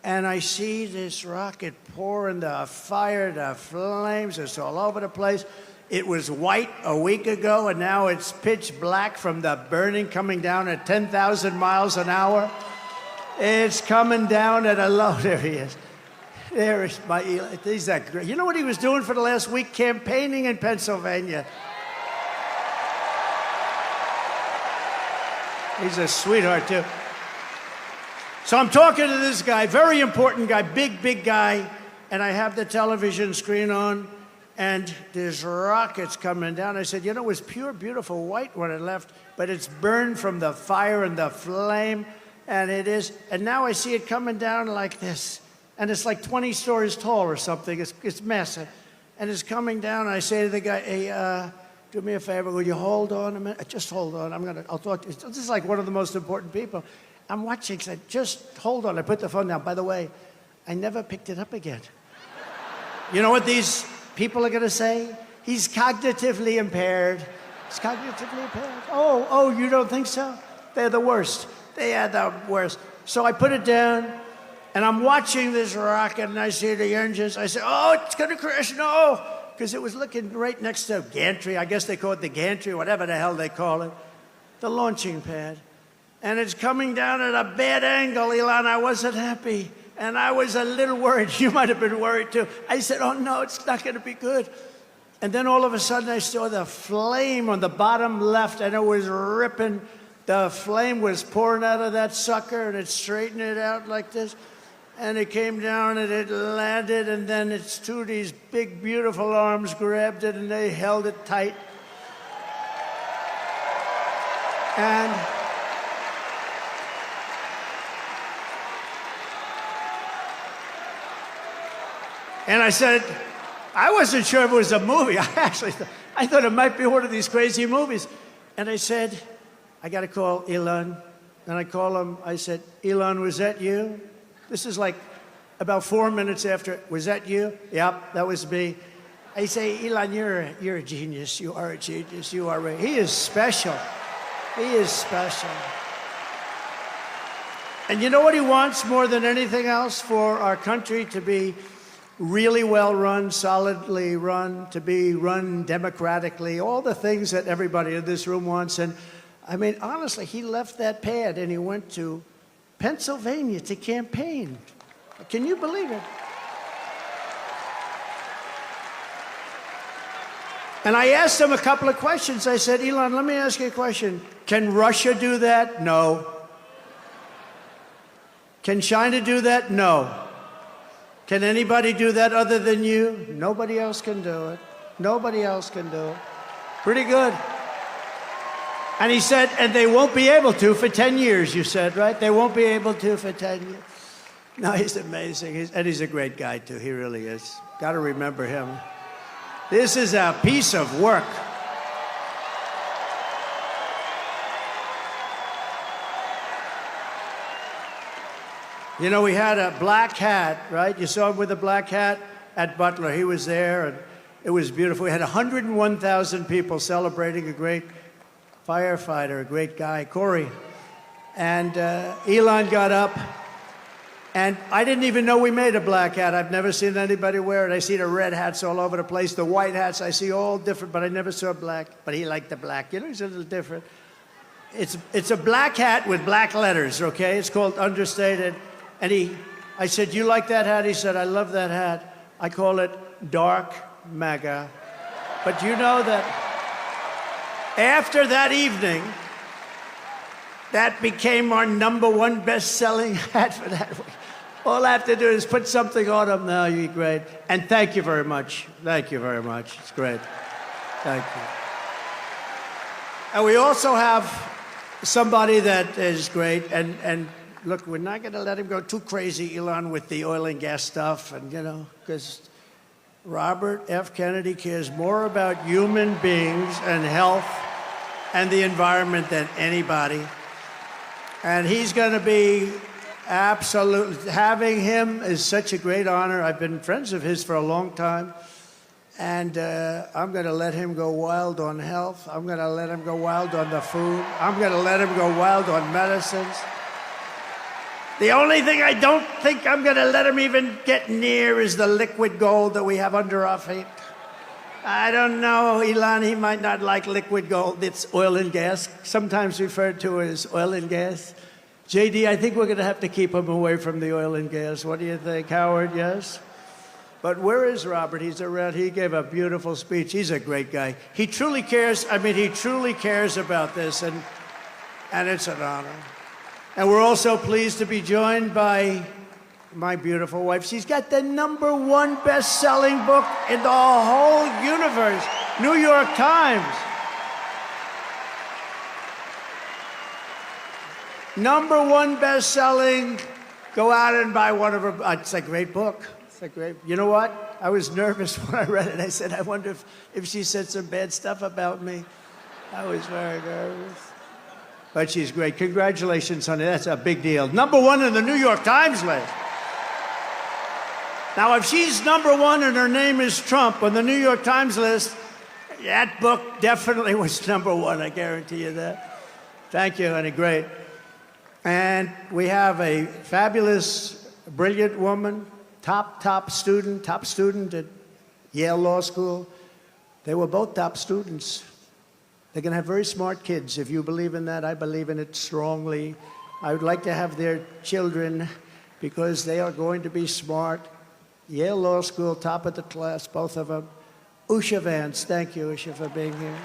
A: and I see this rocket pouring the fire, the flames. It's all over the place. It was white a week ago, and now it's pitch black from the burning, coming down at 10,000 miles an hour. It's coming down at a low. There he is. There is my Eli. He's that great. You know what he was doing for the last week? Campaigning in Pennsylvania. He's a sweetheart, too. So I'm talking to this guy, very important guy, big guy, and I have the television screen on, and there's rockets coming down. I said, you know, it was pure, beautiful white when it left, but it's burned from the fire and the flame, and it is. And now I see it coming down like this. And it's like 20 stories tall or something. It's massive. And it's coming down, and I say to the guy, hey, do me a favor, will you hold on a minute? Just hold on, I'll talk to you. This is like one of the most important people. I'm watching. I said, just hold on. I put the phone down. By the way, I never picked it up again. You know what these people are going to say? He's cognitively impaired. He's cognitively impaired. Oh, you don't think so? They're the worst. They are the worst. So I put it down, and I'm watching this rocket, and I see the engines. I say, oh, it's going to crash. No. Because it was looking right next to gantry. I guess they call it the gantry, whatever the hell they call it. The launching pad. And it's coming down at a bad angle, Elon. I wasn't happy. And I was a little worried. You might have been worried, too. I said, oh, no, it's not going to be good. And then all of a sudden, I saw the flame on the bottom left, and it was ripping. The flame was pouring out of that sucker, and it straightened it out like this. And it came down, and it landed, and then its two of these big, beautiful arms grabbed it, and they held it tight. And I said, I wasn't sure if it was a movie. I thought it might be one of these crazy movies. And I said, I got to call Elon. And I call him. I said, Elon, was that you? This is like about 4 minutes after. Was that you? Yep, that was me. I say, Elon, you're a genius. You are a genius. You are. He is special. He is special. And you know what he wants more than anything else? For our country to be really well run, solidly run, to be run democratically, all the things that everybody in this room wants. And I mean, honestly, he left that pad and he went to Pennsylvania to campaign. Can you believe it? And I asked him a couple of questions. I said, Elon, let me ask you a question. Can Russia do that? No. Can China do that? No. Can anybody do that other than you? Nobody else can do it. Nobody else can do it. Pretty good. And he said, and they won't be able to for 10 years, you said, right? They won't be able to for 10 years. No, he's amazing. And he's a great guy, too. He really is. Got to remember him. This is a piece of work. You know, we had a black hat, right? You saw him with a black hat at Butler. He was there, and it was beautiful. We had 101,000 people celebrating a great firefighter, a great guy, Corey. And Elon got up, and I didn't even know we made a black hat. I've never seen anybody wear it. I see the red hats all over the place, the white hats. I see all different, but I never saw black. But he liked the black. You know, he's a little different. It's a black hat with black letters, okay? It's called Understated. And I said, you like that hat? He said, I love that hat. I call it Dark MAGA. But you know that after that evening, that became our #1 best-selling hat for that week. All I have to do is put something on him now. You're great. And thank you very much. Thank you very much. It's great. Thank you. And we also have somebody that is great. And look, we're not going to let him go too crazy, Elon, with the oil and gas stuff. And, you know, because Robert F. Kennedy cares more about human beings and health and the environment than anybody. And he's going to be absolutely, having him is such a great honor. I've been friends of his for a long time. And I'm going to let him go wild on health. I'm going to let him go wild on the food. I'm going to let him go wild on medicines. The only thing I don't think I'm going to let him even get near is the liquid gold that we have under our feet. I don't know, Elon, he might not like liquid gold. It's oil and gas, sometimes referred to as oil and gas. JD, I think we're going to have to keep him away from the oil and gas. What do you think, Howard? Yes? But where is Robert? He's around. He gave a beautiful speech. He's a great guy. He truly cares. I mean, he truly cares about this, and it's an honor. And we're also pleased to be joined by my beautiful wife. She's got the #1 best-selling book in the whole universe, New York Times. #1 best-selling. Go out and buy one of her. It's a great book. It's a great. You know what? I was nervous when I read it. I said, I wonder if she said some bad stuff about me. I was very nervous. But she's great. Congratulations, honey. That's a big deal. #1 in the New York Times list. Now, if she's #1 and her name is Trump on the New York Times list, that book definitely was #1. I guarantee you that. Thank you, honey. Great. And we have a fabulous, brilliant woman, top student at Yale Law School. They were both top students. They're going to have very smart kids. If you believe in that, I believe in it strongly. I would like to have their children because they are going to be smart. Yale Law School, top of the class, both of them. Usha Vance, thank you, Usha, for being here.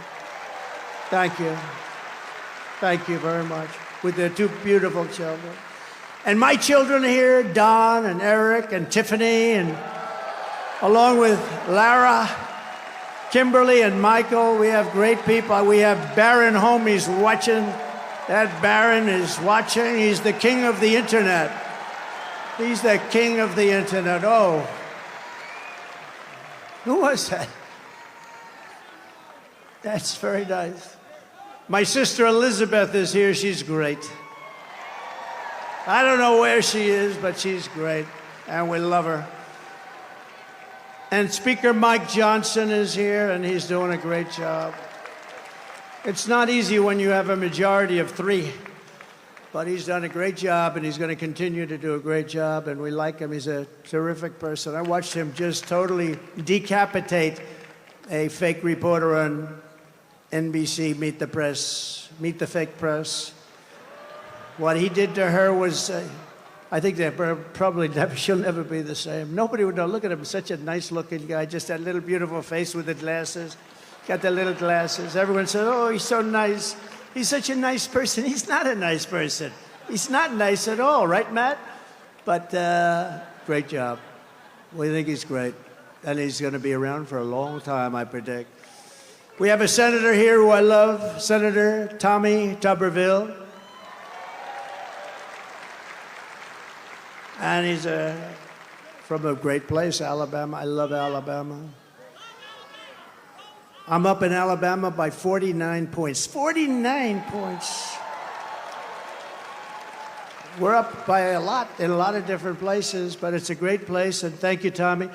A: Thank you. Thank you very much. With their 2 beautiful children. And my children are here, Don and Eric and Tiffany, and along with Lara, Kimberly and Michael. We have great people. We have Barron Homies watching. That Barron is watching. He's the king of the internet. He's the king of the internet. Oh. Who was that? That's very nice. My sister Elizabeth is here. She's great. I don't know where she is, but she's great, and we love her. And Speaker Mike Johnson is here, and he's doing a great job. It's not easy when you have a majority of 3, but he's done a great job, and he's going to continue to do a great job, and we like him. He's a terrific person. I watched him just totally decapitate a fake reporter on NBC, Meet the Fake Press. What he did to her was, I think that probably she'll never be the same. Nobody would know. Look at him, such a nice-looking guy, just that little beautiful face with the glasses. Got the little glasses. Everyone said, oh, he's so nice. He's such a nice person. He's not a nice person. He's not nice at all, right, Matt? But great job. We think he's great. And he's going to be around for a long time, I predict. We have a senator here who I love, Senator Tommy Tuberville. And he's from a great place, Alabama. I love Alabama. I'm up in Alabama by 49 points. 49 points. We're up by a lot in a lot of different places, but it's a great place, and thank you, Tommy.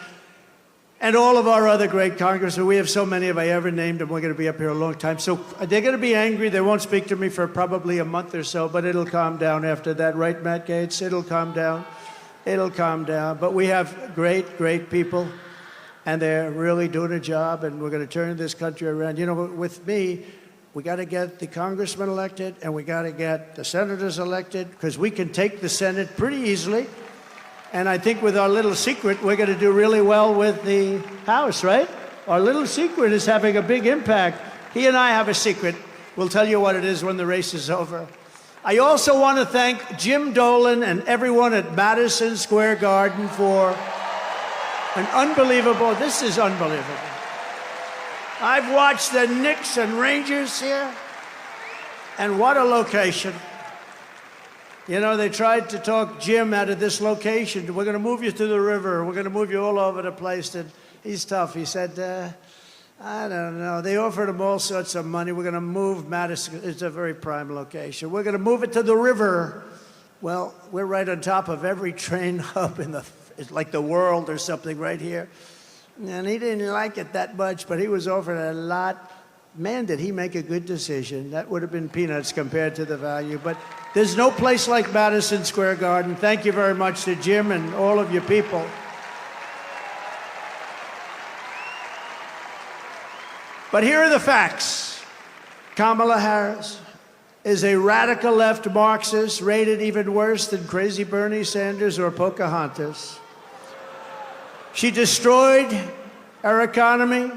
A: And all of our other great congressmen. We have so many, if I ever named them, we're going to be up here a long time. So they're going to be angry. They won't speak to me for probably a month or so, but it'll calm down after that. Right, Matt Gaetz? It'll calm down. It'll calm down. But we have great, great people, and they're really doing a job, and we're going to turn this country around. You know, with me, we got to get the congressmen elected, and we got to get the senators elected, because we can take the Senate pretty easily. And I think with our little secret, we're going to do really well with the House, right? Our little secret is having a big impact. He and I have a secret. We'll tell you what it is when the race is over. I also want to thank Jim Dolan and everyone at Madison Square Garden for an unbelievable, this is unbelievable. I've watched the Knicks and Rangers here, and what a location. You know, they tried to talk Jim out of this location. We're going to move you to the river. We're going to move you all over the place. And he's tough. He said, I don't know. They offered him all sorts of money. We're going to move Madison. It's a very prime location. We're going to move it to the river. Well, we're right on top of every train hub it's like the world or something right here. And he didn't like it that much, but he was offered a lot. Man, did he make a good decision. That would have been peanuts compared to the value. But there's no place like Madison Square Garden. Thank you very much to Jim and all of you people. But here are the facts. Kamala Harris is a radical left Marxist, rated even worse than crazy Bernie Sanders or Pocahontas. She destroyed our economy.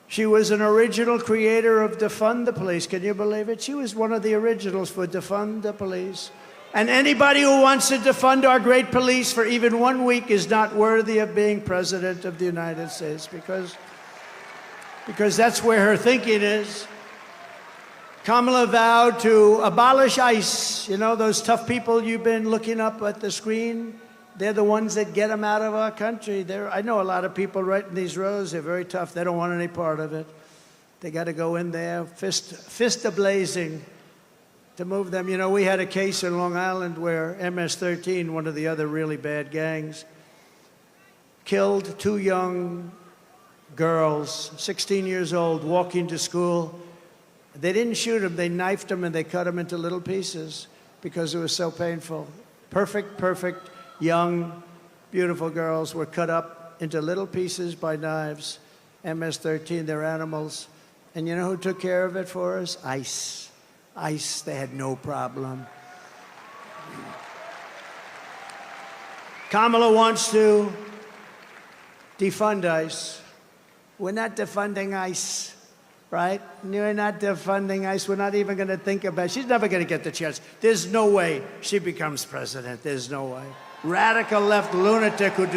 A: She was an original creator of Defund the Police. Can you believe it? She was one of the originals for Defund the Police. And anybody who wants to defund our great police for even 1 week is not worthy of being president of the United States, because that's where her thinking is. Kamala vowed to abolish ICE. You know, those tough people you've been looking up at the screen? They're the ones that get them out of our country. I know a lot of people right in these rows. They're very tough. They don't want any part of it. They got to go in there, fist a-blazing. to move them. You know, we had a case in Long Island where MS-13, one of the other really bad gangs, killed 2 young girls, 16 years old, walking to school. They didn't shoot them, they knifed them and they cut them into little pieces because it was so painful. Perfect, young, beautiful girls were cut up into little pieces by knives. MS-13, they're animals. And you know who took care of it for us? ICE. ICE, they had no problem. Kamala wants to defund ICE. We're not defunding ICE, right? We're not defunding ICE. We're not even going to think about it. She's never going to get the chance. There's no way she becomes president. There's no way. Radical left lunatic who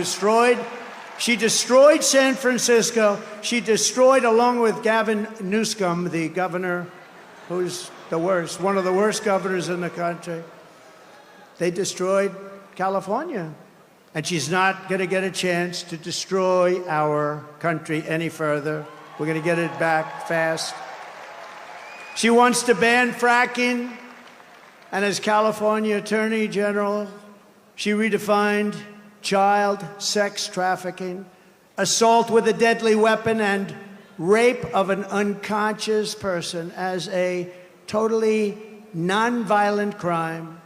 A: she destroyed San Francisco. She destroyed, along with Gavin Newsom, the governor, who's the worst, one of the worst governors in the country. They destroyed California. And she's not going to get a chance to destroy our country any further. We're going to get it back fast. She wants to ban fracking. And as California Attorney General, she redefined child sex trafficking, assault with a deadly weapon, and rape of an unconscious person as a totally nonviolent crime.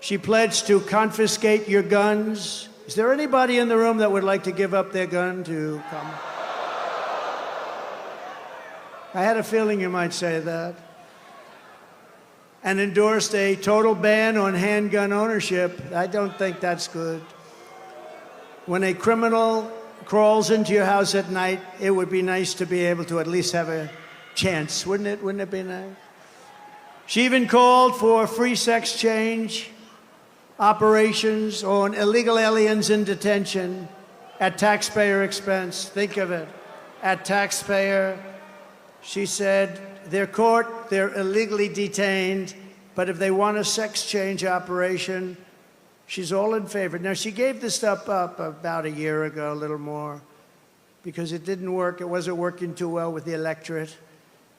A: She pledged to confiscate your guns. Is there anybody in the room that would like to give up their gun to come? I had a feeling you might say that. And endorsed a total ban on handgun ownership. I don't think that's good. When a criminal crawls into your house at night, it would be nice to be able to at least have a chance, wouldn't it? Wouldn't it be nice? She even called for free sex change operations on illegal aliens in detention at taxpayer expense. Think of it, at taxpayer. She said, they're caught, they're illegally detained, but if they want a sex change operation, she's all in favor. Now, she gave this stuff up about a year ago, a little more, because it didn't work. It wasn't working too well with the electorate.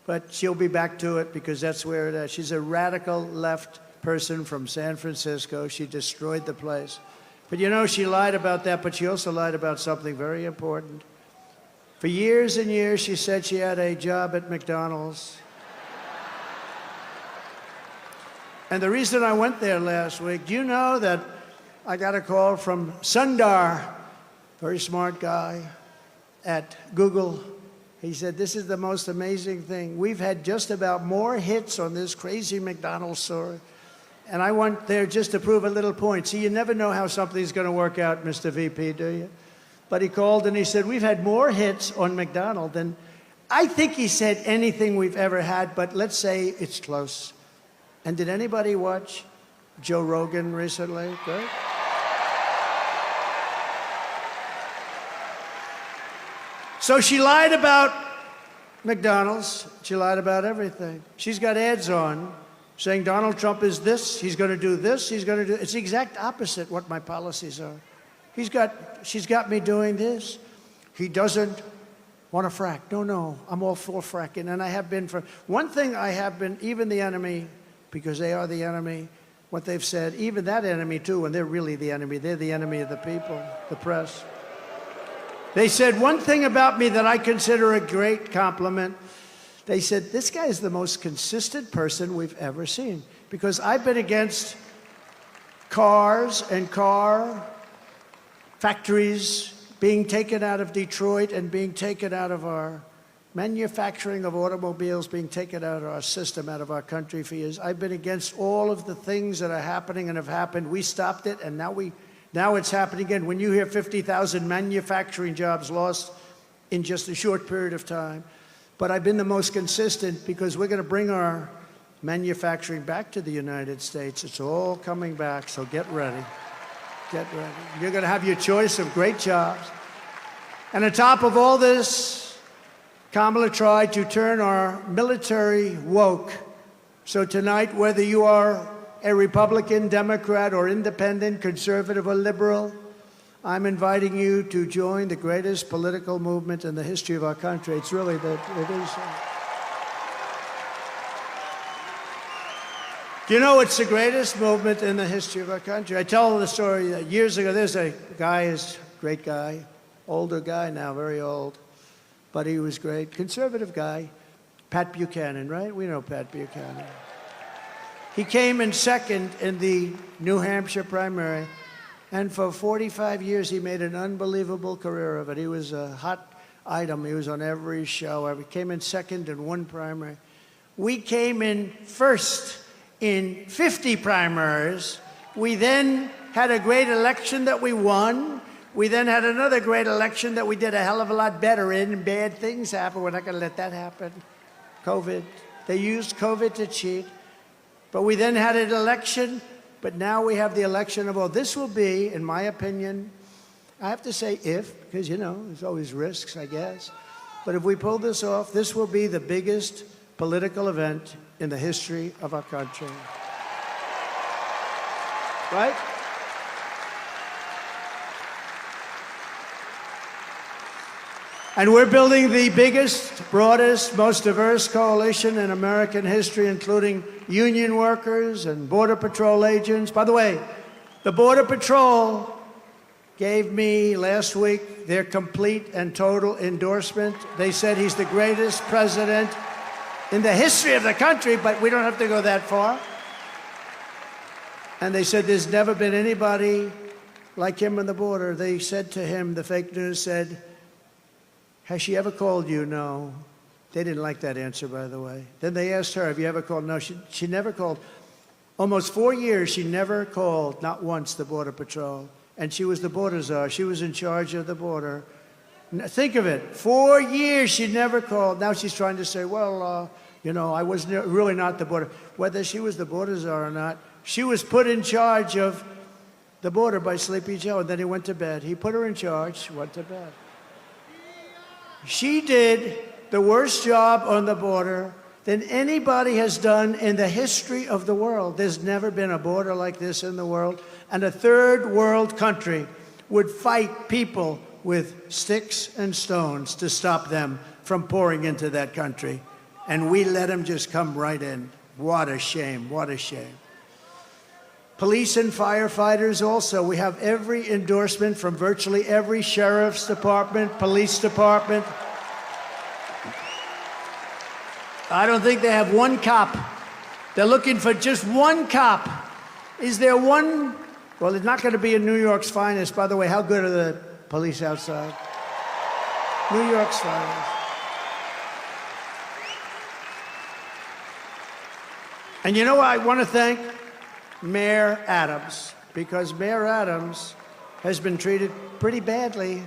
A: But she'll be back to it because that's where it is. She's a radical left person from San Francisco. She destroyed the place. But you know, she lied about that, but she also lied about something very important. For years and years, she said she had a job at McDonald's. And the reason I went there last week, do you know that I got a call from Sundar, very smart guy, at Google. He said, this is the most amazing thing. We've had just about more hits on this crazy McDonald's story. And I went there just to prove a little point. See, you never know how something's going to work out, Mr. VP, do you? But he called and he said, we've had more hits on McDonald's than, I think he said, anything we've ever had, but let's say it's close. And did anybody watch Joe Rogan recently? Good. So she lied about McDonald's. She lied about everything. She's got ads on saying Donald Trump is this, he's going to do this, he's going to do... It's the exact opposite what my policies are. She's got me doing this. He doesn't want to frack. No, I'm all for fracking, and I have been for... One thing I have been, even the enemy, because they are the enemy, what they've said, even that enemy too, and they're really the enemy, they're the enemy of the people, the press. They said one thing about me that I consider a great compliment. They said, this guy is the most consistent person we've ever seen. Because I've been against cars and car factories being taken out of Detroit and being taken out of our manufacturing of automobiles, being taken out of our system, out of our country for years. I've been against all of the things that are happening and have happened. We stopped it, and now it's happening again. When you hear 50,000 manufacturing jobs lost in just a short period of time. But I've been the most consistent because we're going to bring our manufacturing back to the United States. It's all coming back, so get ready. Get ready. You're going to have your choice of great jobs. And on top of all this, Kamala tried to turn our military woke. So tonight, whether you are a Republican, Democrat, or independent, conservative, or liberal, I'm inviting you to join the greatest political movement in the history of our country. It's really that it is. Do you know it's the greatest movement in the history of our country? I tell the story that years ago, there's a guy, is a great guy, older guy now, very old, but he was great, conservative guy, Pat Buchanan, right? We know Pat Buchanan. He came in second in the New Hampshire primary, and for 45 years he made an unbelievable career of it. He was a hot item. He was on every show. He came in second in one primary. We came in first in 50 primaries. We then had a great election that we won. We then had another great election that we did a hell of a lot better in, and bad things happened. We're not going to let that happen. COVID. They used COVID to cheat. But we then had an election, but now we have the election of all. This will be, in my opinion, I have to say if, because, you know, there's always risks, I guess. But if we pull this off, this will be the biggest political event in the history of our country. Right? And we're building the biggest, broadest, most diverse coalition in American history, including union workers and Border Patrol agents. By the way, the Border Patrol gave me last week their complete and total endorsement. They said he's the greatest president in the history of the country, but we don't have to go that far. And they said there's never been anybody like him on the border. They said to him, the fake news said, has she ever called you? No. They didn't like that answer, by the way. Then they asked her, have you ever called? No, she never called. Almost 4 years, she never called, not once, the Border Patrol. And she was the border czar. She was in charge of the border. Think of it. 4 years, she never called. Now she's trying to say, well, you know, I was really not the border. Whether she was the border czar or not, she was put in charge of the border by Sleepy Joe, and then he went to bed. He put her in charge, she went to bed. She did the worst job on the border than anybody has done in the history of the world. There's never been a border like this in the world. And a third world country would fight people with sticks and stones to stop them from pouring into that country. And we let them just come right in. What a shame, what a shame. Police and firefighters also. We have every endorsement from virtually every sheriff's department, police department. I don't think they have one cop. They're looking for just one cop. Is there one? Well, it's not going to be in New York's finest. By the way, how good are the police outside? New York's finest. And you know, I want to thank Mayor Adams, because Mayor Adams has been treated pretty badly.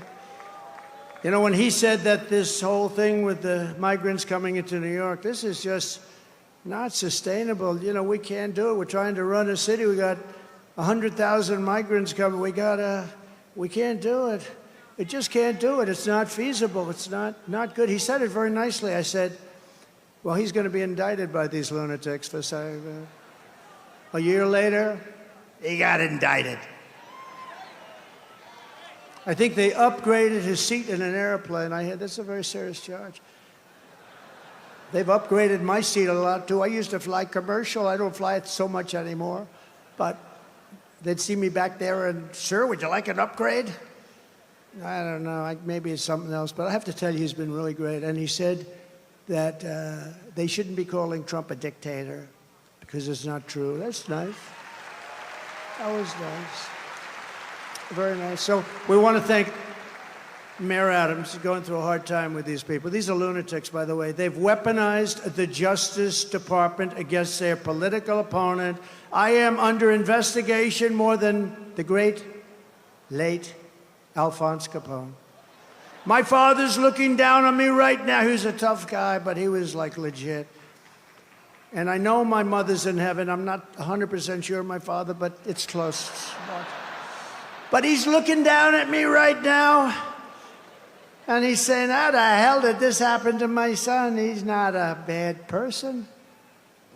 A: You know, when he said that this whole thing with the migrants coming into New York, this is just not sustainable. You know, we can't do it. We're trying to run a city. We got 100,000 migrants coming. We can't do it. It just can't do it. It's not feasible. It's not good. He said it very nicely. I said, well, he's going to be indicted by these lunatics for saying that. A year later, he got indicted. I think they upgraded his seat in an airplane. I heard that's a very serious charge. They've upgraded my seat a lot, too. I used to fly commercial. I don't fly it so much anymore. But they'd see me back there and, sir, would you like an upgrade? I don't know. Maybe it's something else. But I have to tell you, he's been really great. And he said that they shouldn't be calling Trump a dictator, because it's not true. That's nice. That was nice. Very nice. So we want to thank Mayor Adams. He's going through a hard time with these people. These are lunatics, by the way. They've weaponized the Justice Department against their political opponent. I am under investigation more than the great, late Alphonse Capone. My father's looking down on me right now. He was a tough guy, but he was like legit. And I know my mother's in heaven. I'm not 100% sure my father, but it's close. But he's looking down at me right now, and he's saying, how the hell did this happen to my son? He's not a bad person.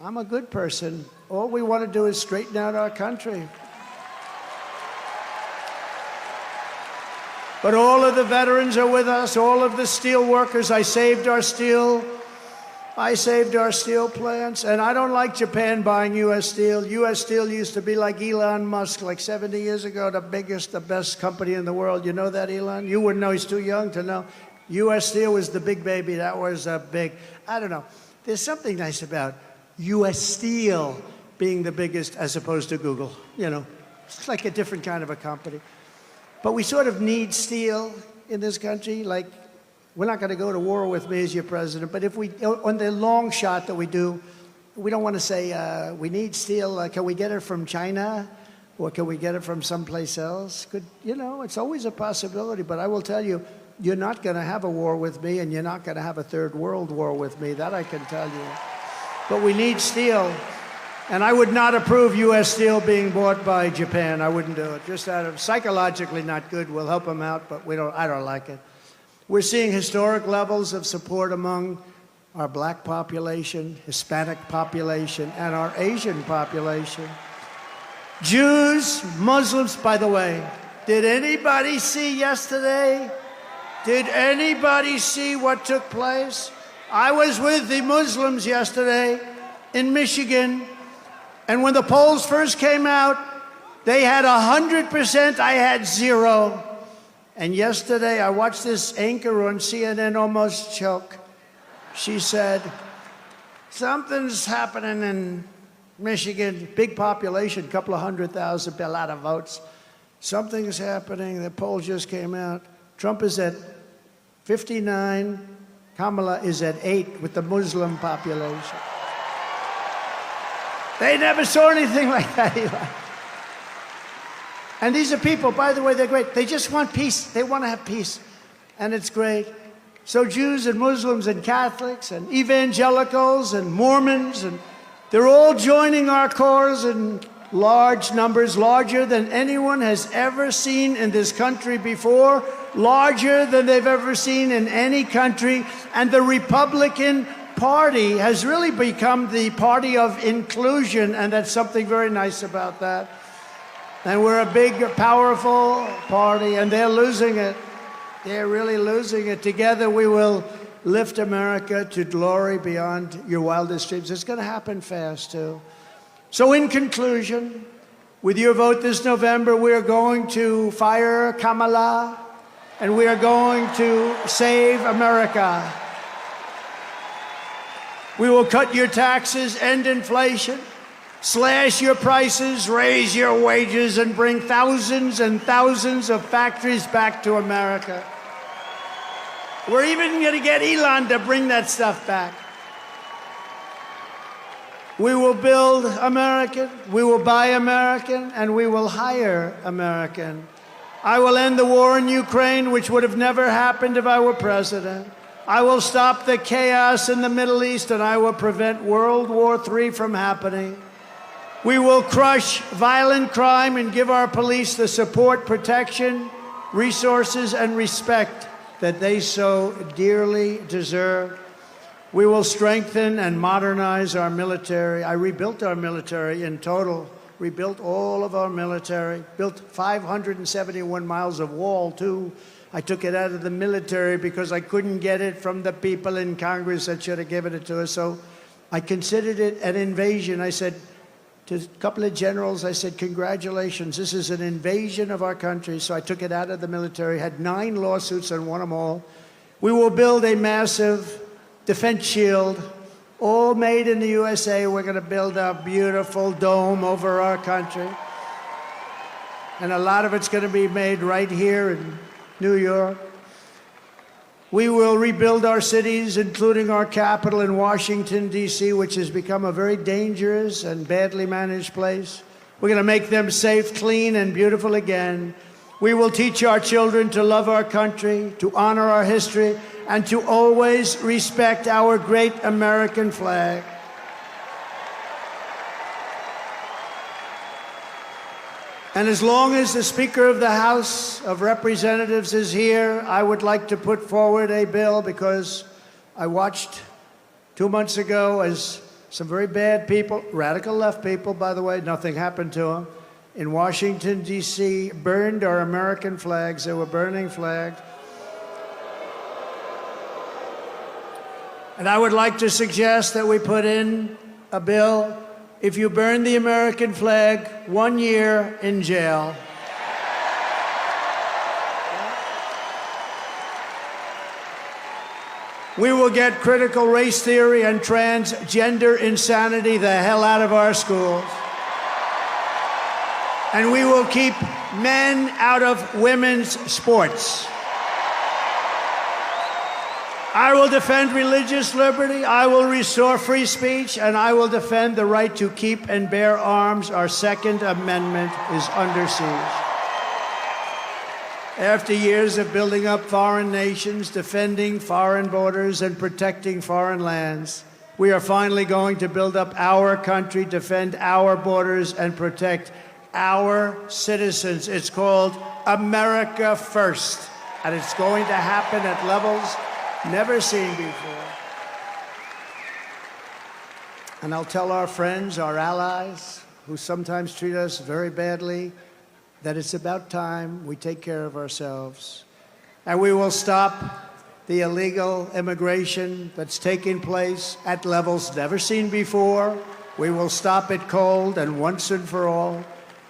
A: I'm a good person. All we want to do is straighten out our country. But all of the veterans are with us, all of the steel workers. I saved our steel I saved our steel plants, and I don't like Japan buying U.S. Steel. U.S. Steel used to be like Elon Musk, like 70 years ago, the biggest, the best company in the world. You know that, Elon? You wouldn't know. He's too young to know. U.S. Steel was the big baby. That was big. I don't know. There's something nice about U.S. Steel being the biggest as opposed to Google. You know, it's like a different kind of a company. But we sort of need steel in this country. Like, we're not going to go to war with me as your president, but if we, on the long shot that we do, we don't want to say we need steel. Can we get it from China, or can we get it from someplace else? You know, it's always a possibility. But I will tell you, you're not going to have a war with me, and you're not going to have a third world war with me. That I can tell you. But we need steel, and I would not approve U.S. Steel being bought by Japan. I wouldn't do it. Just out of psychologically not good. We'll help them out, but I don't like it. We're seeing historic levels of support among our black population, Hispanic population, and our Asian population. Jews, Muslims, by the way, did anybody see yesterday? Did anybody see what took place? I was with the Muslims yesterday in Michigan, and when the polls first came out, they had 100%, I had 0. And yesterday, I watched this anchor on CNN almost choke. She said, something's happening in Michigan, big population, couple of 100,000, a lot of votes. Something's happening, the poll just came out. Trump is at 59, Kamala is at 8 with the Muslim population. They never saw anything like that, Eli. And these are people, by the way, they're great. They just want peace. They want to have peace. And it's great. So Jews and Muslims and Catholics and evangelicals and Mormons, and they're all joining our cause in large numbers, larger than anyone has ever seen in this country before, larger than they've ever seen in any country. And the Republican Party has really become the party of inclusion, and that's something very nice about that. And we're a big, powerful party, and they're losing it. They're really losing it. Together, we will lift America to glory beyond your wildest dreams. It's going to happen fast, too. So in conclusion, with your vote this November, we are going to fire Kamala, and we are going to save America. We will cut your taxes, end inflation, slash your prices, raise your wages, and bring thousands and thousands of factories back to America. We're even going to get Elon to bring that stuff back. We will build American, we will buy American, and we will hire American. I will end the war in Ukraine, which would have never happened if I were president. I will stop the chaos in the Middle East, and I will prevent World War III from happening. We will crush violent crime and give our police the support, protection, resources, and respect that they so dearly deserve. We will strengthen and modernize our military. I rebuilt our military in total, rebuilt all of our military, built 571 miles of wall, too. I took it out of the military because I couldn't get it from the people in Congress that should have given it to us. So I considered it an invasion. I said, to a couple of generals, I said, congratulations, this is an invasion of our country. So I took it out of the military, had 9 lawsuits and won them all. We will build a massive defense shield, all made in the USA. We're going to build a beautiful dome over our country. And a lot of it's going to be made right here in New York. We will rebuild our cities, including our capital in Washington, D.C., which has become a very dangerous and badly managed place. We're going to make them safe, clean, and beautiful again. We will teach our children to love our country, to honor our history, and to always respect our great American flag. And as long as the Speaker of the House of Representatives is here, I would like to put forward a bill, because I watched 2 months ago as some very bad people, radical left people, by the way, nothing happened to them, in Washington, D.C., burned our American flags. They were burning flags. And I would like to suggest that we put in a bill, if you burn the American flag, 1 year in jail. We will get critical race theory and transgender insanity the hell out of our schools. And we will keep men out of women's sports. I will defend religious liberty, I will restore free speech, and I will defend the right to keep and bear arms. Our Second Amendment is under siege. After years of building up foreign nations, defending foreign borders, and protecting foreign lands, we are finally going to build up our country, defend our borders, and protect our citizens. It's called America First, and it's going to happen at levels never seen before. And I'll tell our friends, our allies, who sometimes treat us very badly, that it's about time we take care of ourselves. And we will stop the illegal immigration that's taking place at levels never seen before. We will stop it cold and once and for all.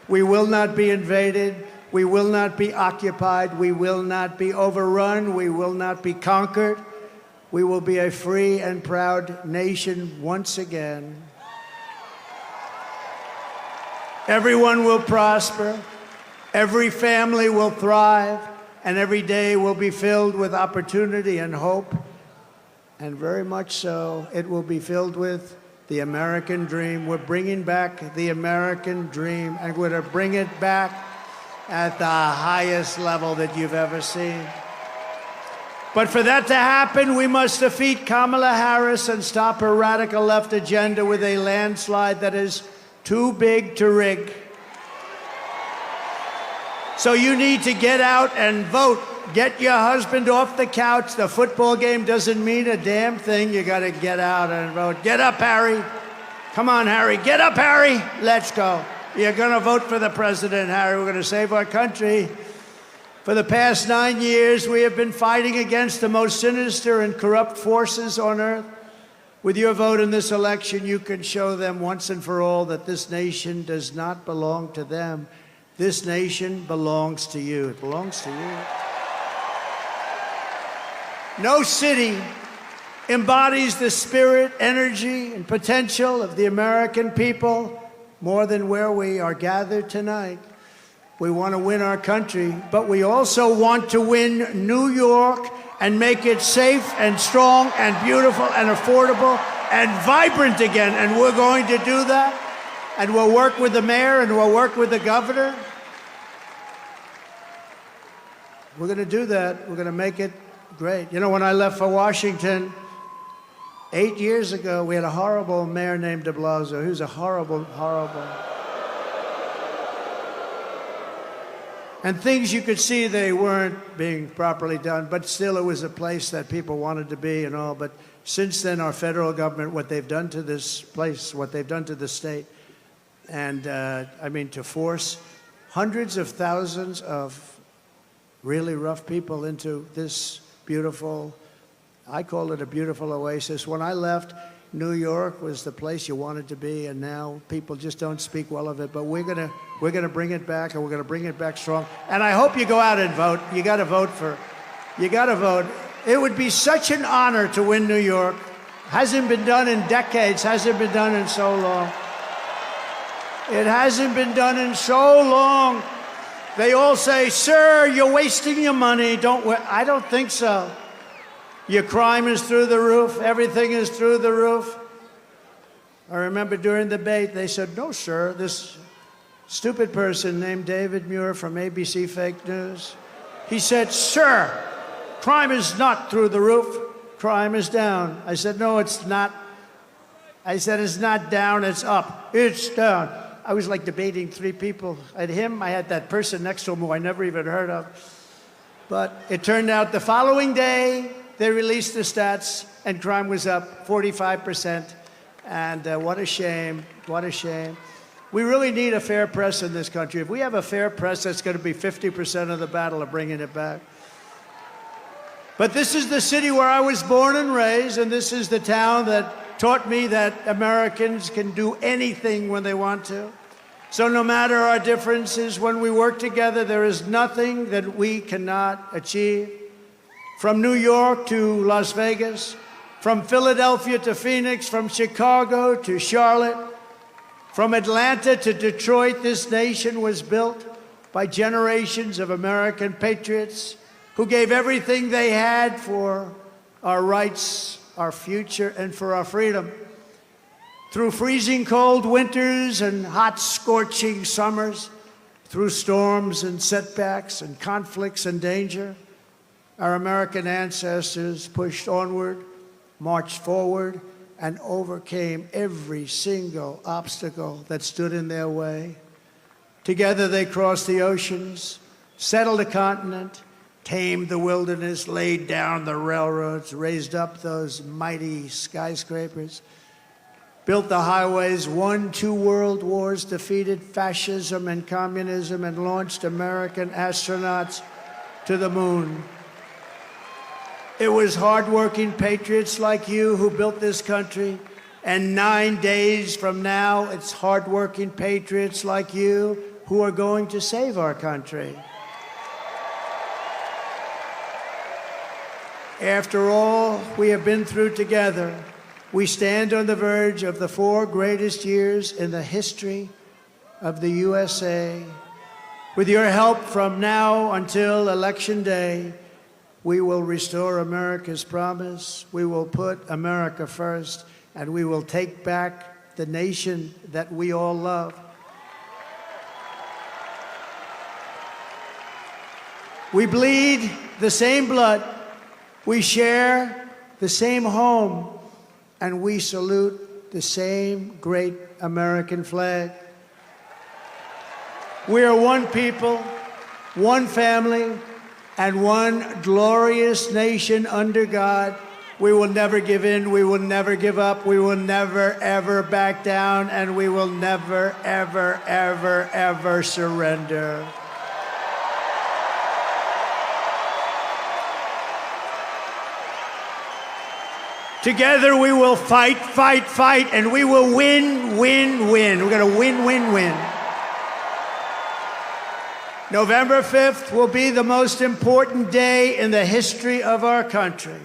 A: We will not be invaded. We will not be occupied. We will not be overrun. We will not be conquered. We will be a free and proud nation once again. Everyone will prosper. Every family will thrive. And every day will be filled with opportunity and hope. And very much so, it will be filled with the American dream. We're bringing back the American dream, and we're going to bring it back at the highest level that you've ever seen. But for that to happen, we must defeat Kamala Harris and stop her radical left agenda with a landslide that is too big to rig. So you need to get out and vote. Get your husband off the couch. The football game doesn't mean a damn thing. You got to get out and vote. Get up, Harry. Come on, Harry. Get up, Harry. Let's go. You're going to vote for the president, Harry. We're going to save our country. For the past 9 years, we have been fighting against the most sinister and corrupt forces on earth. With your vote in this election, you can show them once and for all that this nation does not belong to them. This nation belongs to you. It belongs to you. No city embodies the spirit, energy, and potential of the American people more than where we are gathered tonight. We want to win our country, but we also want to win New York and make it safe and strong and beautiful and affordable and vibrant again. And we're going to do that. And we'll work with the mayor and we'll work with the governor. We're going to do that. We're going to make it great. You know, when I left for Washington 8 years ago, we had a horrible mayor named de Blasio. He was a horrible. And things you could see they weren't being properly done, but still it was a place that people wanted to be and all. But since then, our federal government, what they've done to this place, what they've done to the state, and I mean, to force hundreds of thousands of really rough people into this beautiful, I call it a beautiful oasis. When I left, New York was the place you wanted to be, and now people just don't speak well of it. But we're gonna bring it back, and we're gonna bring it back strong. And I hope you go out and vote. You gotta vote. It would be such an honor to win New York. Hasn't been done in decades, hasn't been done in so long. It hasn't been done in so long. They all say, sir, you're wasting your money. I don't think so. Your crime is through the roof. Everything is through the roof. I remember during the debate, they said, no, sir, this stupid person named David Muir from ABC Fake News, he said, sir, crime is not through the roof. Crime is down. I said, no, it's not. I said, it's not down, it's up. It's down. I was like debating three people. I had him, I had that person next to him who I never even heard of. But it turned out the following day, they released the stats, and crime was up 45%. And what a shame, what a shame. We really need a fair press in this country. If we have a fair press, that's going to be 50% of the battle of bringing it back. But this is the city where I was born and raised, and this is the town that taught me that Americans can do anything when they want to. So no matter our differences, when we work together, there is nothing that we cannot achieve. From New York to Las Vegas, from Philadelphia to Phoenix, from Chicago to Charlotte, from Atlanta to Detroit, this nation was built by generations of American patriots who gave everything they had for our rights, our future, and for our freedom. Through freezing cold winters and hot, scorching summers, through storms and setbacks and conflicts and danger, our American ancestors pushed onward, marched forward, and overcame every single obstacle that stood in their way. Together they crossed the oceans, settled a continent, tamed the wilderness, laid down the railroads, raised up those mighty skyscrapers, built the highways, won 2 world wars, defeated fascism and communism, and launched American astronauts to the moon. It was hardworking patriots like you who built this country, and 9 days from now, it's hardworking patriots like you who are going to save our country. After all we have been through together, we stand on the verge of the 4 greatest years in the history of the USA. With your help from now until Election Day, we will restore America's promise, we will put America first, and we will take back the nation that we all love. We bleed the same blood, we share the same home, and we salute the same great American flag. We are one people, one family, and one glorious nation under God. We will never give in, we will never give up, we will never, ever back down, and we will never, ever, ever, ever surrender. Together we will fight, fight, fight, and we will win, win, win. We're going to win, win, win. November 5th will be the most important day in the history of our country.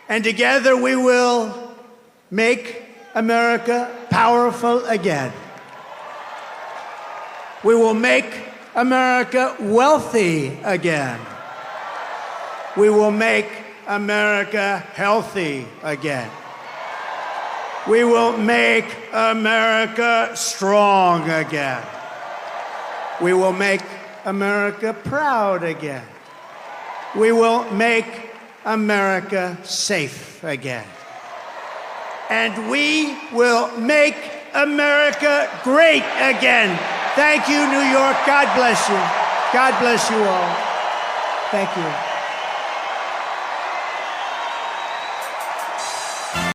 A: And together we will make America powerful again. We will make America wealthy again. We will make America healthy again. We will make America strong again. We will make America proud again. We will make America safe again. And we will make America great again. Thank you, New York. God bless you. God bless you all. Thank you.